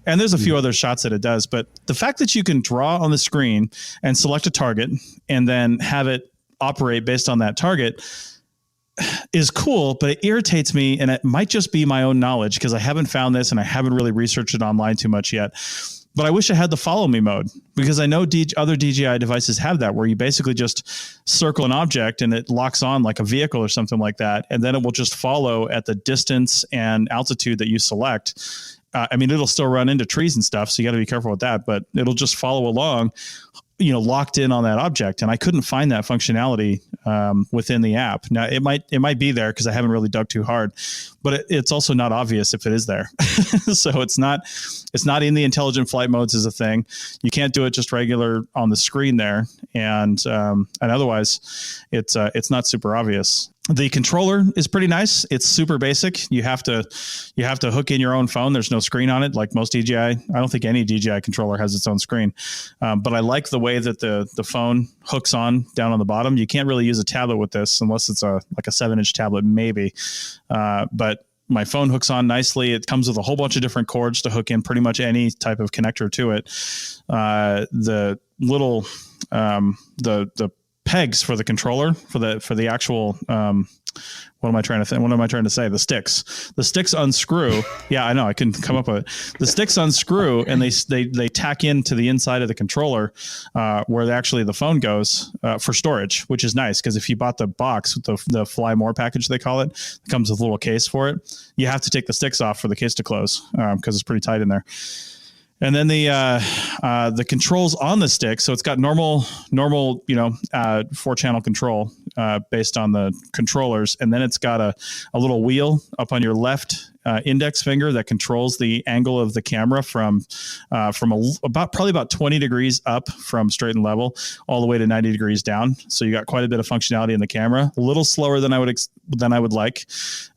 And there's a few other shots that it does, but the fact that you can draw on the screen and select a target and then have it operate based on that target is cool, but it irritates me, and it might just be my own knowledge because I haven't found this and I haven't really researched it online too much yet. But I wish I had the follow me mode, because I know other DJI devices have that, where you basically just circle an object and it locks on like a vehicle or something like that. And then it will just follow at the distance and altitude that you select. It'll still run into trees and stuff, so you got to be careful with that, but it'll just follow along, locked in on that object. And I couldn't find that functionality within the app. Now it might be there because I haven't really dug too hard, but it's also not obvious if it is there. So it's not in the intelligent flight modes as a thing. You can't do it just regular on the screen there. And otherwise it's not super obvious. The controller is pretty nice. It's super basic. You have to hook in your own phone. There's no screen on it like most DJI. I don't think any DJI controller has its own screen. But I like the way that the phone hooks on down on the bottom. You can't really use a tablet with this unless it's like a 7-inch tablet, maybe. But my phone hooks on nicely. It comes with a whole bunch of different cords to hook in pretty much any type of connector to it. The little the pegs for the controller for the actual what am I trying to say? The sticks unscrew. Yeah, I know. I couldn't come up with it. The sticks unscrew and they tack into the inside of the controller where the phone goes for storage, which is nice because if you bought the box with the Fly More package, they call it comes with a little case for it. You have to take the sticks off for the case to close because it's pretty tight in there. And then the controls on the stick. So it's got normal, 4-channel control based on the controllers. And then it's got a little wheel up on your left index finger that controls the angle of the camera from about 20 degrees up from straight and level all the way to 90 degrees down. So you got quite a bit of functionality in the camera, a little slower than I would like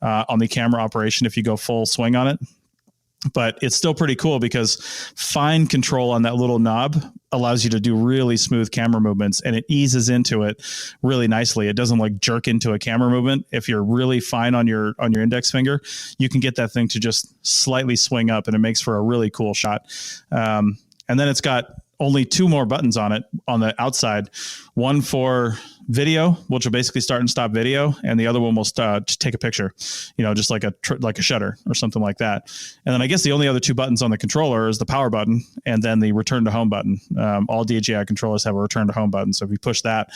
on the camera operation if you go full swing on it. But it's still pretty cool because fine control on that little knob allows you to do really smooth camera movements, and it eases into it really nicely. It doesn't like jerk into a camera movement. If you're really fine on your index finger, you can get that thing to just slightly swing up, and it makes for a really cool shot. And then it's got only 2 more buttons on it on the outside, one for video, which will basically start and stop video, and the other one will just take a picture, just like a shutter or something like that. And then I guess the only other 2 buttons on the controller is the power button and then the return to home button. All DJI controllers have a return to home button, so if you push that,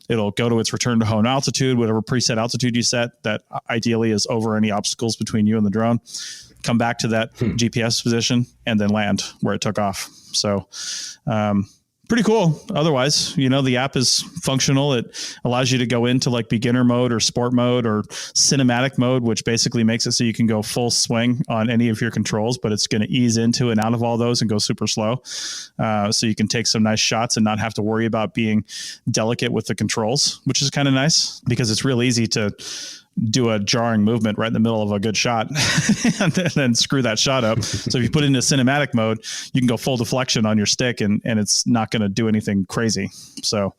it'll go to its return to home altitude, whatever preset altitude you set that ideally is over any obstacles between you and the drone, come back to that GPS position, and then land where it took off. So pretty cool. Otherwise, the app is functional. It allows you to go into like beginner mode or sport mode or cinematic mode, which basically makes it so you can go full swing on any of your controls, but it's going to ease into and out of all those and go super slow. So you can take some nice shots and not have to worry about being delicate with the controls, which is kind of nice because it's real easy to do a jarring movement right in the middle of a good shot and then screw that shot up. So if you put it into cinematic mode, you can go full deflection on your stick and it's not going to do anything crazy. So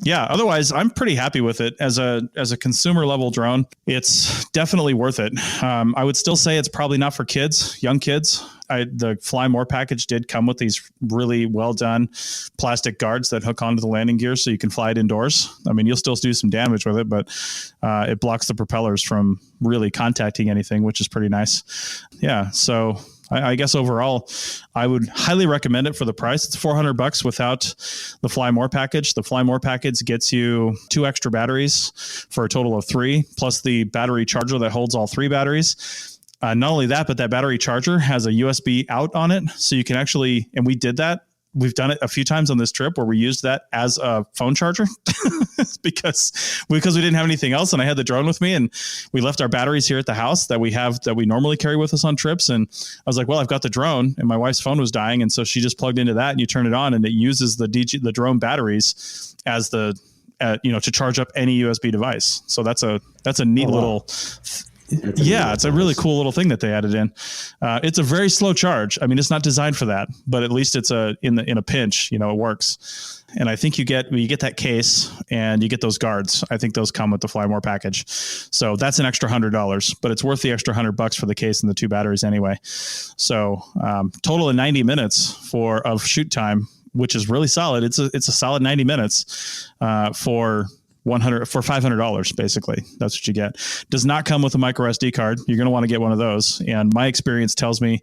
yeah, otherwise I'm pretty happy with it as a consumer level drone. It's definitely worth it. I would still say it's probably not for kids, young kids. The Fly More package did come with these really well done plastic guards that hook onto the landing gear so you can fly it indoors. I mean, you'll still do some damage with it, but it blocks the propellers from really contacting anything, which is pretty nice. Yeah. So I guess overall, I would highly recommend it for the price. It's $400 without the Fly More package. The Fly More package gets you 2 extra batteries for a total of 3, plus the battery charger that holds all 3 batteries. Not only that, but that battery charger has a USB out on it. So you can actually, and we did that. We've done it a few times on this trip where we used that as a phone charger because we didn't have anything else. And I had the drone with me and we left our batteries here at the house that we normally carry with us on trips. And I was like, well, I've got the drone and my wife's phone was dying. And so she just plugged into that and you turn it on and it uses the drone batteries as to charge up any USB device. So that's a neat little it's a really cool little thing that they added in. It's a very slow charge. I mean, it's not designed for that, but at least it's in a pinch, it works. And I think you get that case and you get those guards. I think those come with the Fly More package. So that's an extra $100, but it's worth the extra $100 for the case and the 2 batteries anyway. So total of 90 minutes of shoot time, which is really solid. It's a solid 90 minutes for $500, basically. That's what you get. Does not come with a micro SD card. You're going to want to get one of those. And my experience tells me,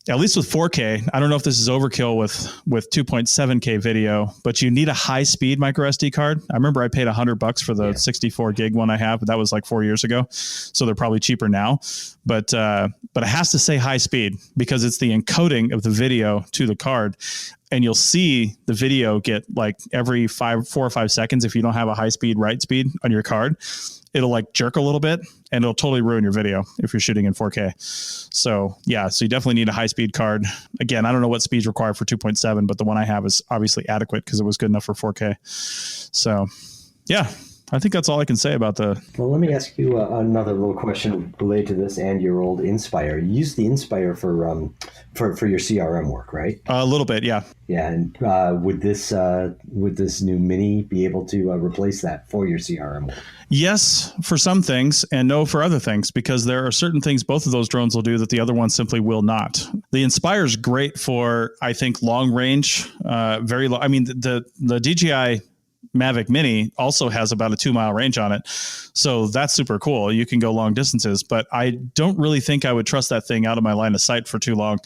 at least with 4K, I don't know if this is overkill with 2.7K video, but you need a high speed micro SD card. I remember I paid $100 for the 64 gig one I have, but that was like 4 years ago. So they're probably cheaper now, but it has to say high speed because it's the encoding of the video to the card. And you'll see the video get like every 4 or 5 seconds. If you don't have a high speed write speed on your card, it'll like jerk a little bit and it'll totally ruin your video if you're shooting in 4K. So yeah, so you definitely need a high speed card. Again, I don't know what speed's required for 2.7, but the one I have is obviously adequate because it was good enough for 4K. So yeah, I think that's all I can say about the... Well, let me ask you another little question related to this and your old Inspire. You use the Inspire for your CRM work, right? A little bit, yeah. Yeah, and would this new Mini be able to replace that for your CRM work? Yes, for some things, and no for other things, because there are certain things both of those drones will do that the other one simply will not. The Inspire is great for, I think, long range, very low. I mean, the DJI Mavic Mini also has about a 2-mile range on it. So that's super cool. You can go long distances, but I don't really think I would trust that thing out of my line of sight for too long.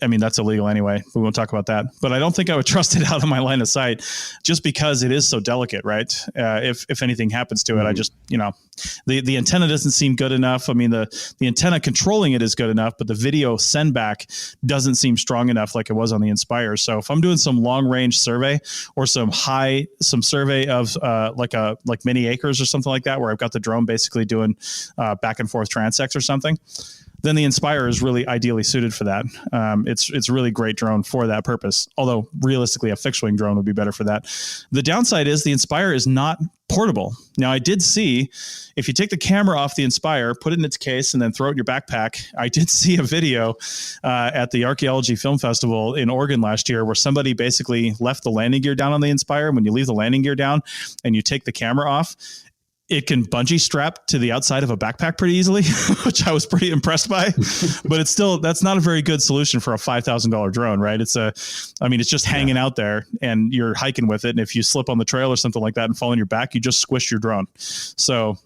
I mean, that's illegal anyway. We won't talk about that, but I don't think I would trust it out of my line of sight just because it is so delicate, right? If anything happens to it, I just, the antenna doesn't seem good enough. I mean, the antenna controlling it is good enough, but the video send back doesn't seem strong enough like it was on the Inspire. So if I'm doing some long range survey or some survey of like many acres or something like that, where I've got the drone basically doing back and forth transects or something, then the Inspire is really ideally suited for that. It's a really great drone for that purpose. Although realistically, a fixed wing drone would be better for that. The downside is the Inspire is not portable. Now, I did see, if you take the camera off the Inspire, put it in its case, and then throw it in your backpack, I did see a video at the Archaeology Film Festival in Oregon last year where somebody basically left the landing gear down on the Inspire. When you leave the landing gear down and you take the camera off, it can bungee strap to the outside of a backpack pretty easily, which I was pretty impressed by. But it's still, that's not a very good solution for a $5,000 drone, right? It's just hanging out there and you're hiking with it. And if you slip on the trail or something like that and fall on your back, you just squish your drone. So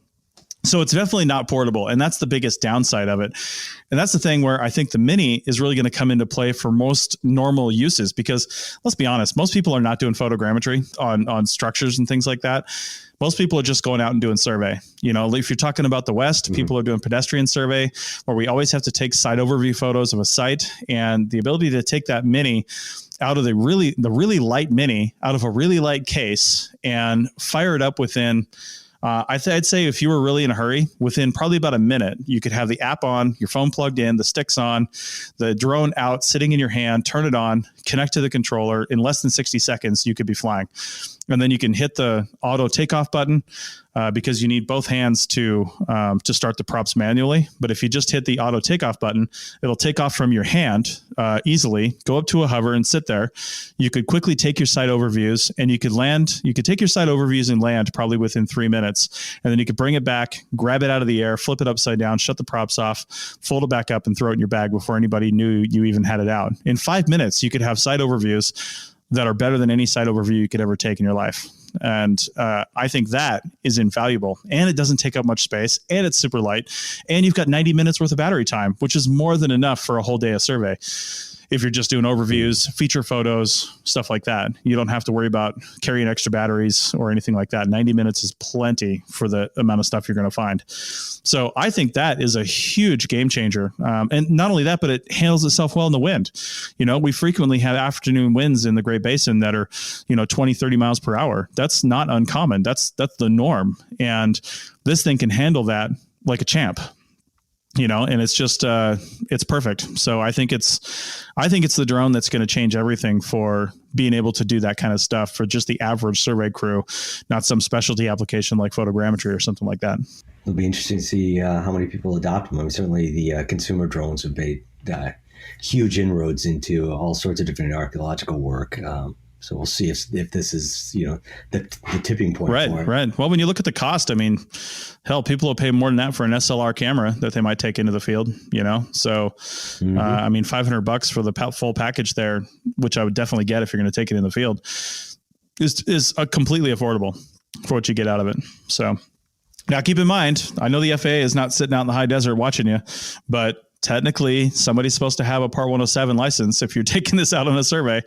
it's definitely not portable. And that's the biggest downside of it. And that's the thing where I think the Mini is really going to come into play for most normal uses, because let's be honest, most people are not doing photogrammetry on structures and things like that. Most people are just going out and doing survey. If you're talking about the West, people are doing pedestrian survey, where we always have to take side overview photos of a site, and the ability to take that Mini out of the really light Mini out of a really light case and fire it up within, I'd say if you were really in a hurry, within probably about a minute, you could have the app on, your phone plugged in, the sticks on, the drone out, sitting in your hand, turn it on, connect to the controller. In less than 60 seconds, you could be flying. And then you can hit the auto takeoff button because you need both hands to start the props manually. But if you just hit the auto takeoff button, it'll take off from your hand easily, go up to a hover and sit there. You could quickly take your side overviews, and you could land. You could take your side overviews and land probably within 3 minutes. And then you could bring it back, grab it out of the air, flip it upside down, shut the props off, fold it back up, and throw it in your bag before anybody knew you even had it out. In 5 minutes, you could have side overviews that are better than any side overview you could ever take in your life. And I think that is invaluable, and it doesn't take up much space, and it's super light, and you've got 90 minutes worth of battery time, which is more than enough for a whole day of survey. If you're just doing overviews, feature photos, stuff like that, you don't have to worry about carrying extra batteries or anything like that. 90 minutes is plenty for the amount of stuff you're going to find. So I think that is a huge game changer. And not only that, but it handles itself well in the wind. We frequently have afternoon winds in the Great Basin that are, 20, 30 miles per hour. That's not uncommon. That's the norm. And this thing can handle that like a champ. And it's just, it's perfect. So I think it's the drone that's going to change everything for being able to do that kind of stuff for just the average survey crew, not some specialty application like photogrammetry or something like that. It'll be interesting to see how many people adopt them. I mean, certainly the consumer drones have made huge inroads into all sorts of different archaeological work. So we'll see if this is, the tipping point. Right. Well, when you look at the cost, I mean, hell, people will pay more than that for an SLR camera that they might take into the field, So, I mean, $500 for the full package there, which I would definitely get if you're going to take it in the field, is completely affordable for what you get out of it. So now keep in mind, I know the FAA is not sitting out in the high desert watching you, but technically somebody's supposed to have a Part 107 license if you're taking this out on a survey.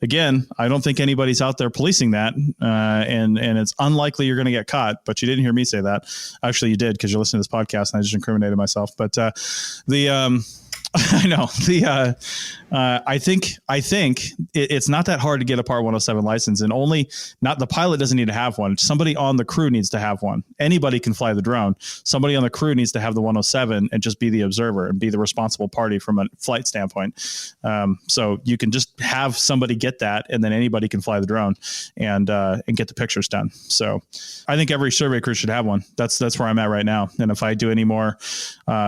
Again, I don't think anybody's out there policing that. And it's unlikely you're going to get caught, but you didn't hear me say that. Actually, you did, because you're listening to this podcast and I just incriminated myself. But I know I think it's not that hard to get a Part 107 license, and not the pilot doesn't need to have one. Somebody on the crew needs to have one. Anybody can fly the drone. Somebody on the crew needs to have the 107 and just be the observer and be the responsible party from a flight standpoint. So you can just have somebody get that, and then anybody can fly the drone and get the pictures done. So I think every survey crew should have one. That's where I'm at right now. And if I do any more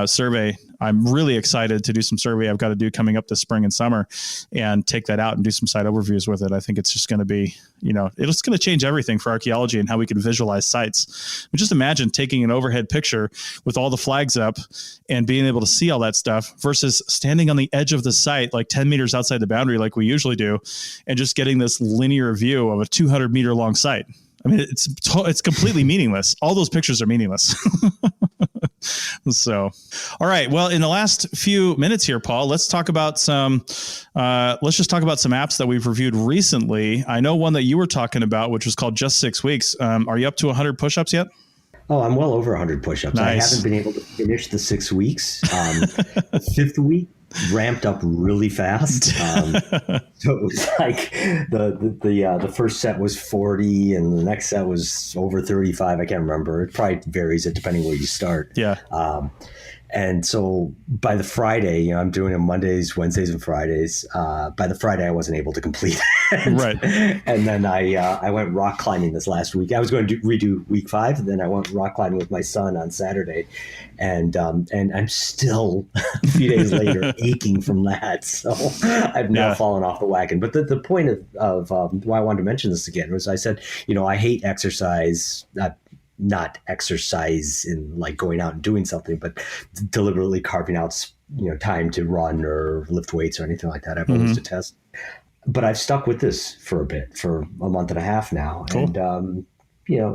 survey, I'm really excited to do some survey I've got to do coming up this spring and summer and take that out and do some site overviews with it. I think it's just going to be, it's going to change everything for archaeology and how we can visualize sites. Just imagine taking an overhead picture with all the flags up and being able to see all that stuff versus standing on the edge of the site, like 10 meters outside the boundary, like we usually do, and just getting this linear view of a 200-meter long site. I mean, it's completely meaningless. All those pictures are meaningless. So, all right. Well, in the last few minutes here, Paul, let's just talk about some apps that we've reviewed recently. I know one that you were talking about, which was called Just 6 Weeks. Are you up to 100 push-ups yet? Oh, I'm well over 100 push-ups. Nice. I haven't been able to finish the 6 weeks. The fifth week ramped up really fast. So it was like the first set was 40 and the next set was over 35. I can't remember. It probably varies depending where you start. Yeah. And so by the Friday, I'm doing it Mondays, Wednesdays, and Fridays. By the Friday, I wasn't able to complete it. Right. And then I went rock climbing this last week. I was going to redo week 5. And then I went rock climbing with my son on Saturday. And I'm still a few days later aching from that. So I've now fallen off the wagon. But the point of why I wanted to mention this again was I said, I hate exercise. Not exercise in like going out and doing something, but deliberately carving out, time to run or lift weights or anything like that. I've always detested. But I've stuck with this for a bit, for a month and a half now. Cool. And,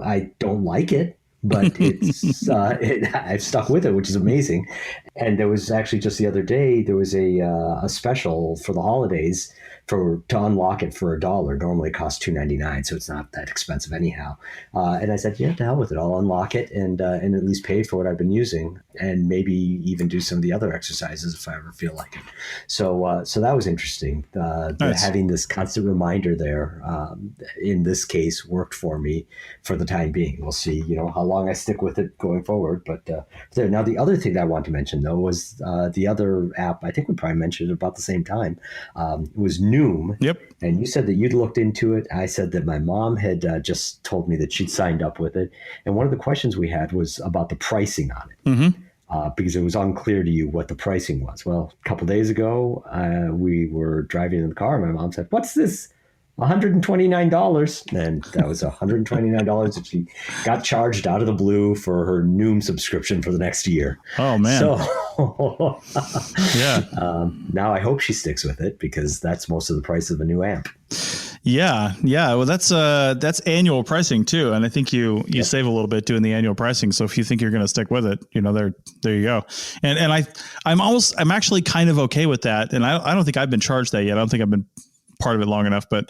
I don't like it, but it's I've stuck with it, which is amazing. And there was actually just the other day, there was a special for the holidays to unlock it for $1. Normally it costs $2.99, so it's not that expensive anyhow. And I said, to hell with it. I'll unlock it and at least pay for what I've been using, and maybe even do some of the other exercises if I ever feel like it. So that was interesting. Nice. Having this constant reminder there, in this case, worked for me for the time being. We'll see, how long I stick with it going forward. But there. Now, the other thing that I want to mention, though, was the other app. I think we probably mentioned it about the same time. Was Noom. Yep. And you said that you'd looked into it. I said that my mom had just told me that she'd signed up with it. And one of the questions we had was about the pricing on it. Mm-hmm. Because it was unclear to you what the pricing was. Well, a couple of days ago, we were driving in the car. And my mom said, "What's this? $129." And that was $129 that she got charged out of the blue for her Noom subscription for the next year. Oh, man. So yeah. Now I hope she sticks with it, because that's most of the price of a new amp. Yeah. Well, that's annual pricing too. And I think you save a little bit doing the annual pricing. So if you think you're going to stick with it, there you go. And I'm actually kind of okay with that. And I don't think I've been charged that yet. I don't think I've been part of it long enough, but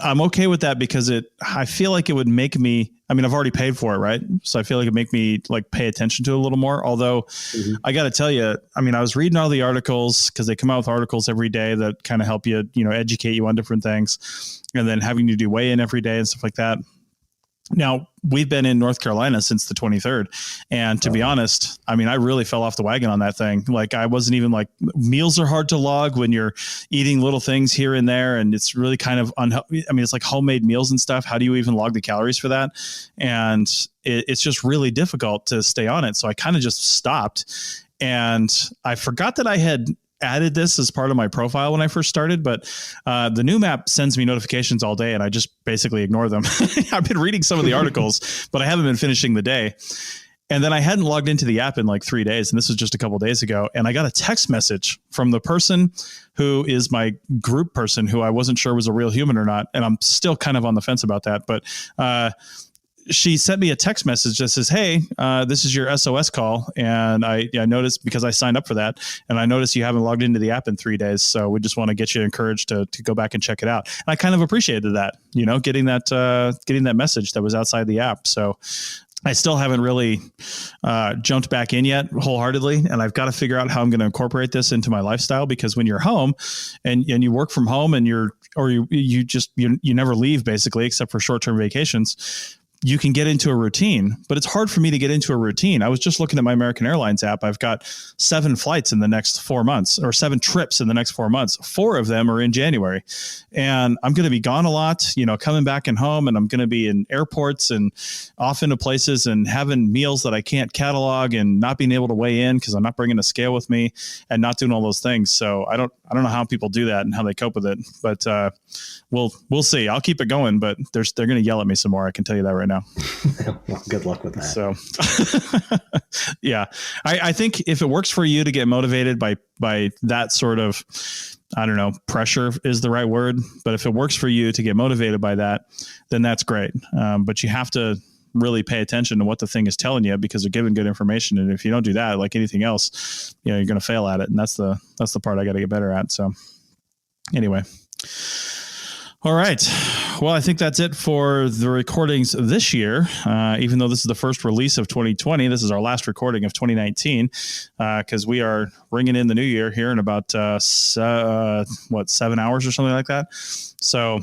I'm okay with that because I feel like it would make me, I've already paid for it, right? So I feel like it'd make me like pay attention to it a little more. Although I got to tell you, I was reading all the articles, because they come out with articles every day that kind of help you, educate you on different things, and then having to do weigh-in every day and stuff like that. Now, we've been in North Carolina since the 23rd. And to be honest, I really fell off the wagon on that thing. Like, I wasn't even meals are hard to log when you're eating little things here and there. And it's really kind of it's like homemade meals and stuff. How do you even log the calories for that? And it's just really difficult to stay on it. So I kind of just stopped, and I forgot that I had added this as part of my profile when I first started, but the Noom app sends me notifications all day, and I just basically ignore them. I've been reading some of the articles, but I haven't been finishing the day. And then I hadn't logged into the app in 3 days, and this was just a couple of days ago. And I got a text message from the person who is my group person, who I wasn't sure was a real human or not. And I'm still kind of on the fence about that, but she sent me a text message that says, "Hey, this is your SOS call." And I noticed, because I signed up for that, and I noticed you haven't logged into the app in 3 days. So we just want to get you encouraged to go back and check it out. And I kind of appreciated that, getting that message that was outside the app. So I still haven't really jumped back in yet wholeheartedly. And I've got to figure out how I'm going to incorporate this into my lifestyle, because when you're home and you work from home and you never leave basically, except for short-term vacations, you can get into a routine, but it's hard for me to get into a routine. I was just looking at my American Airlines app. I've got 7 flights in the next 4 months, or 7 trips in the next 4 months. 4 of them are in January, and I'm going to be gone a lot, coming back and home, and I'm going to be in airports and off into places and having meals that I can't catalog and not being able to weigh in because I'm not bringing a scale with me and not doing all those things. So I don't know how people do that and how they cope with it, but we'll see. I'll keep it going, but they're going to yell at me some more. I can tell you that right now. Well, good luck with that. So, yeah, I think if it works for you to get motivated by that sort of, I don't know, pressure is the right word, but if it works for you to get motivated by that, then that's great. But you have to really pay attention to what the thing is telling you, because they're giving good information. And if you don't do that, like anything else, you're going to fail at it. And that's the part I got to get better at. So anyway. All right. Well, I think that's it for the recordings this year. Even though this is the first release of 2020, this is our last recording of 2019, because we are ringing in the new year here in about 7 hours or something like that. So,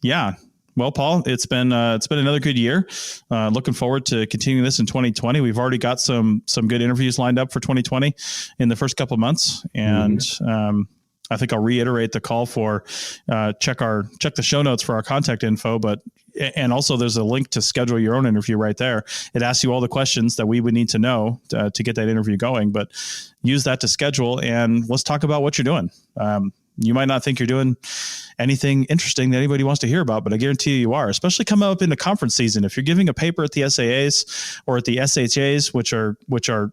yeah. Well, Paul, it's been another good year. Looking forward to continuing this in 2020. We've already got some good interviews lined up for 2020 in the first couple of months, and I think I'll reiterate the call for check the show notes for our contact info, and also there's a link to schedule your own interview right there. It asks you all the questions that we would need to know to get that interview going, but use that to schedule, and let's talk about what you're doing. You might not think you're doing anything interesting that anybody wants to hear about, but I guarantee you are, especially coming up into conference season. If you're giving a paper at the SAAs or at the SHAs, which are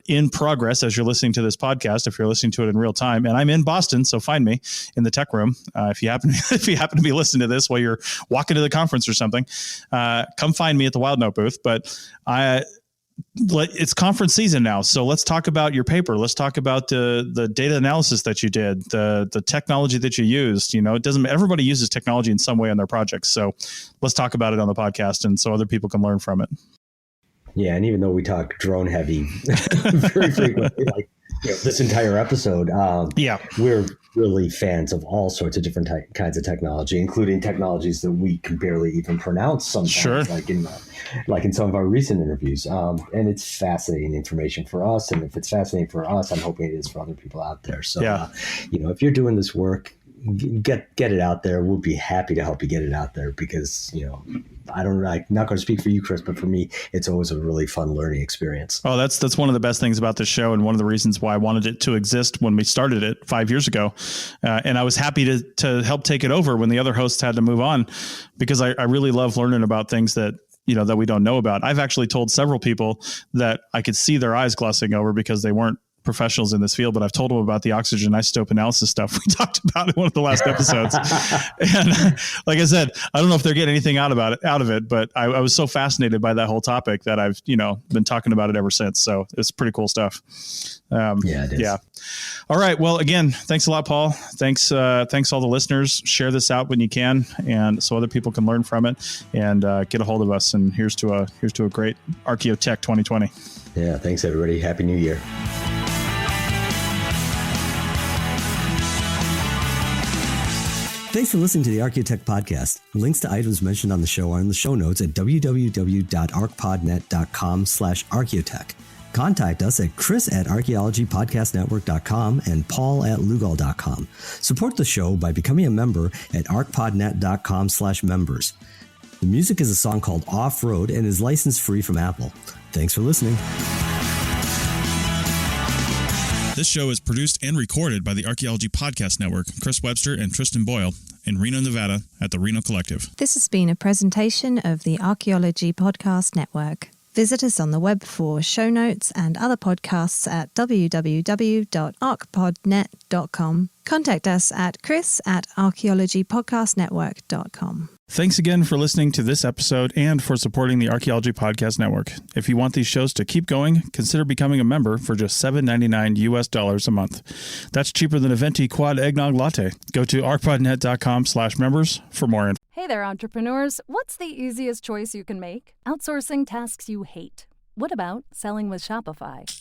in progress as you're listening to this podcast, if you're listening to it in real time, and I'm in Boston, so find me in the tech room. If you happen to be listening to this while you're walking to the conference or something, come find me at the Wild Note booth. But it's conference season now, so let's talk about your paper. Let's talk about the data analysis that you did, the technology that you used. Everybody uses technology in some way on their projects, so let's talk about it on the podcast, and so other people can learn from it. Yeah, and even though we talk drone heavy very frequently, like this entire episode, we're really fans of all sorts of different kinds of technology, including technologies that we can barely even pronounce sometimes, sure. like in some of our recent interviews. And it's fascinating information for us. And if it's fascinating for us, I'm hoping it is for other people out there. So, if you're doing this work, get it out there. We'll be happy to help you get it out there, because, I'm not going to speak for you, Chris, but for me, it's always a really fun learning experience. Oh, that's one of the best things about this show, and one of the reasons why I wanted it to exist when we started it 5 years ago. And I was happy to help take it over when the other hosts had to move on, because I really love learning about things that we don't know about. I've actually told several people that I could see their eyes glossing over because they weren't professionals in this field, but I've told them about the oxygen isotope analysis stuff we talked about in one of the last episodes. And like I said, I don't know if they're getting anything out of it, but I was so fascinated by that whole topic that I've, been talking about it ever since. So it's pretty cool stuff. It is. Yeah. All right. Well, again, thanks a lot, Paul. Thanks all the listeners. Share this out when you can, and so other people can learn from it and get a hold of us. And here's to a great Archaeotech 2020. Yeah. Thanks, everybody. Happy New Year. Thanks for listening to the Archaeotech podcast. Links to items mentioned on the show are in the show notes at www.arcpodnet.com/archaeotech. Contact us at chris@archaeologypodcastnetwork.com and paul@lugal.com. Support the show by becoming a member at arcpodnet.com/members. The music is a song called Off-Road and is license free from Apple. Thanks for listening. This show is produced and recorded by the Archaeology Podcast Network, Chris Webster and Tristan Boyle, in Reno, Nevada, at the Reno Collective. This has been a presentation of the Archaeology Podcast Network. Visit us on the web for show notes and other podcasts at www.arcpodnet.com. Contact us at chris@archaeologypodcastnetwork.com. Thanks again for listening to this episode and for supporting the Archaeology Podcast Network. If you want these shows to keep going, consider becoming a member for just $7.99 a month. That's cheaper than a venti quad eggnog latte. Go to arcpodnet.com/members for more info. Hey Hey there, entrepreneurs. What's the easiest choice you can make? Outsourcing tasks you hate. What about selling with Shopify?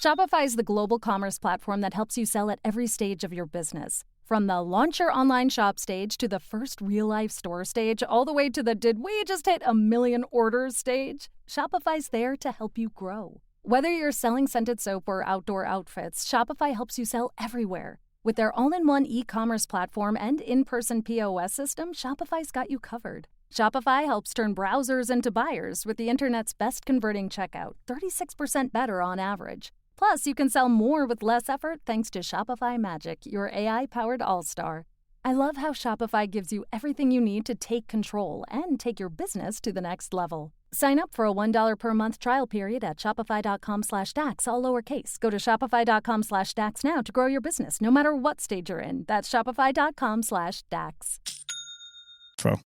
Shopify is the global commerce platform that helps you sell at every stage of your business. From the launch your online shop stage to the first real-life store stage, all the way to the did we just hit 1 million orders stage, Shopify's there to help you grow. Whether you're selling scented soap or outdoor outfits, Shopify helps you sell everywhere. With their all-in-one e-commerce platform and in-person POS system, Shopify's got you covered. Shopify helps turn browsers into buyers with the internet's best converting checkout, 36% better on average. Plus, you can sell more with less effort thanks to Shopify Magic, your AI-powered all-star. I love how Shopify gives you everything you need to take control and take your business to the next level. Sign up for a $1 per month trial period at shopify.com/DAX, all lowercase. Go to shopify.com/DAX now to grow your business, no matter what stage you're in. That's shopify.com/DAX.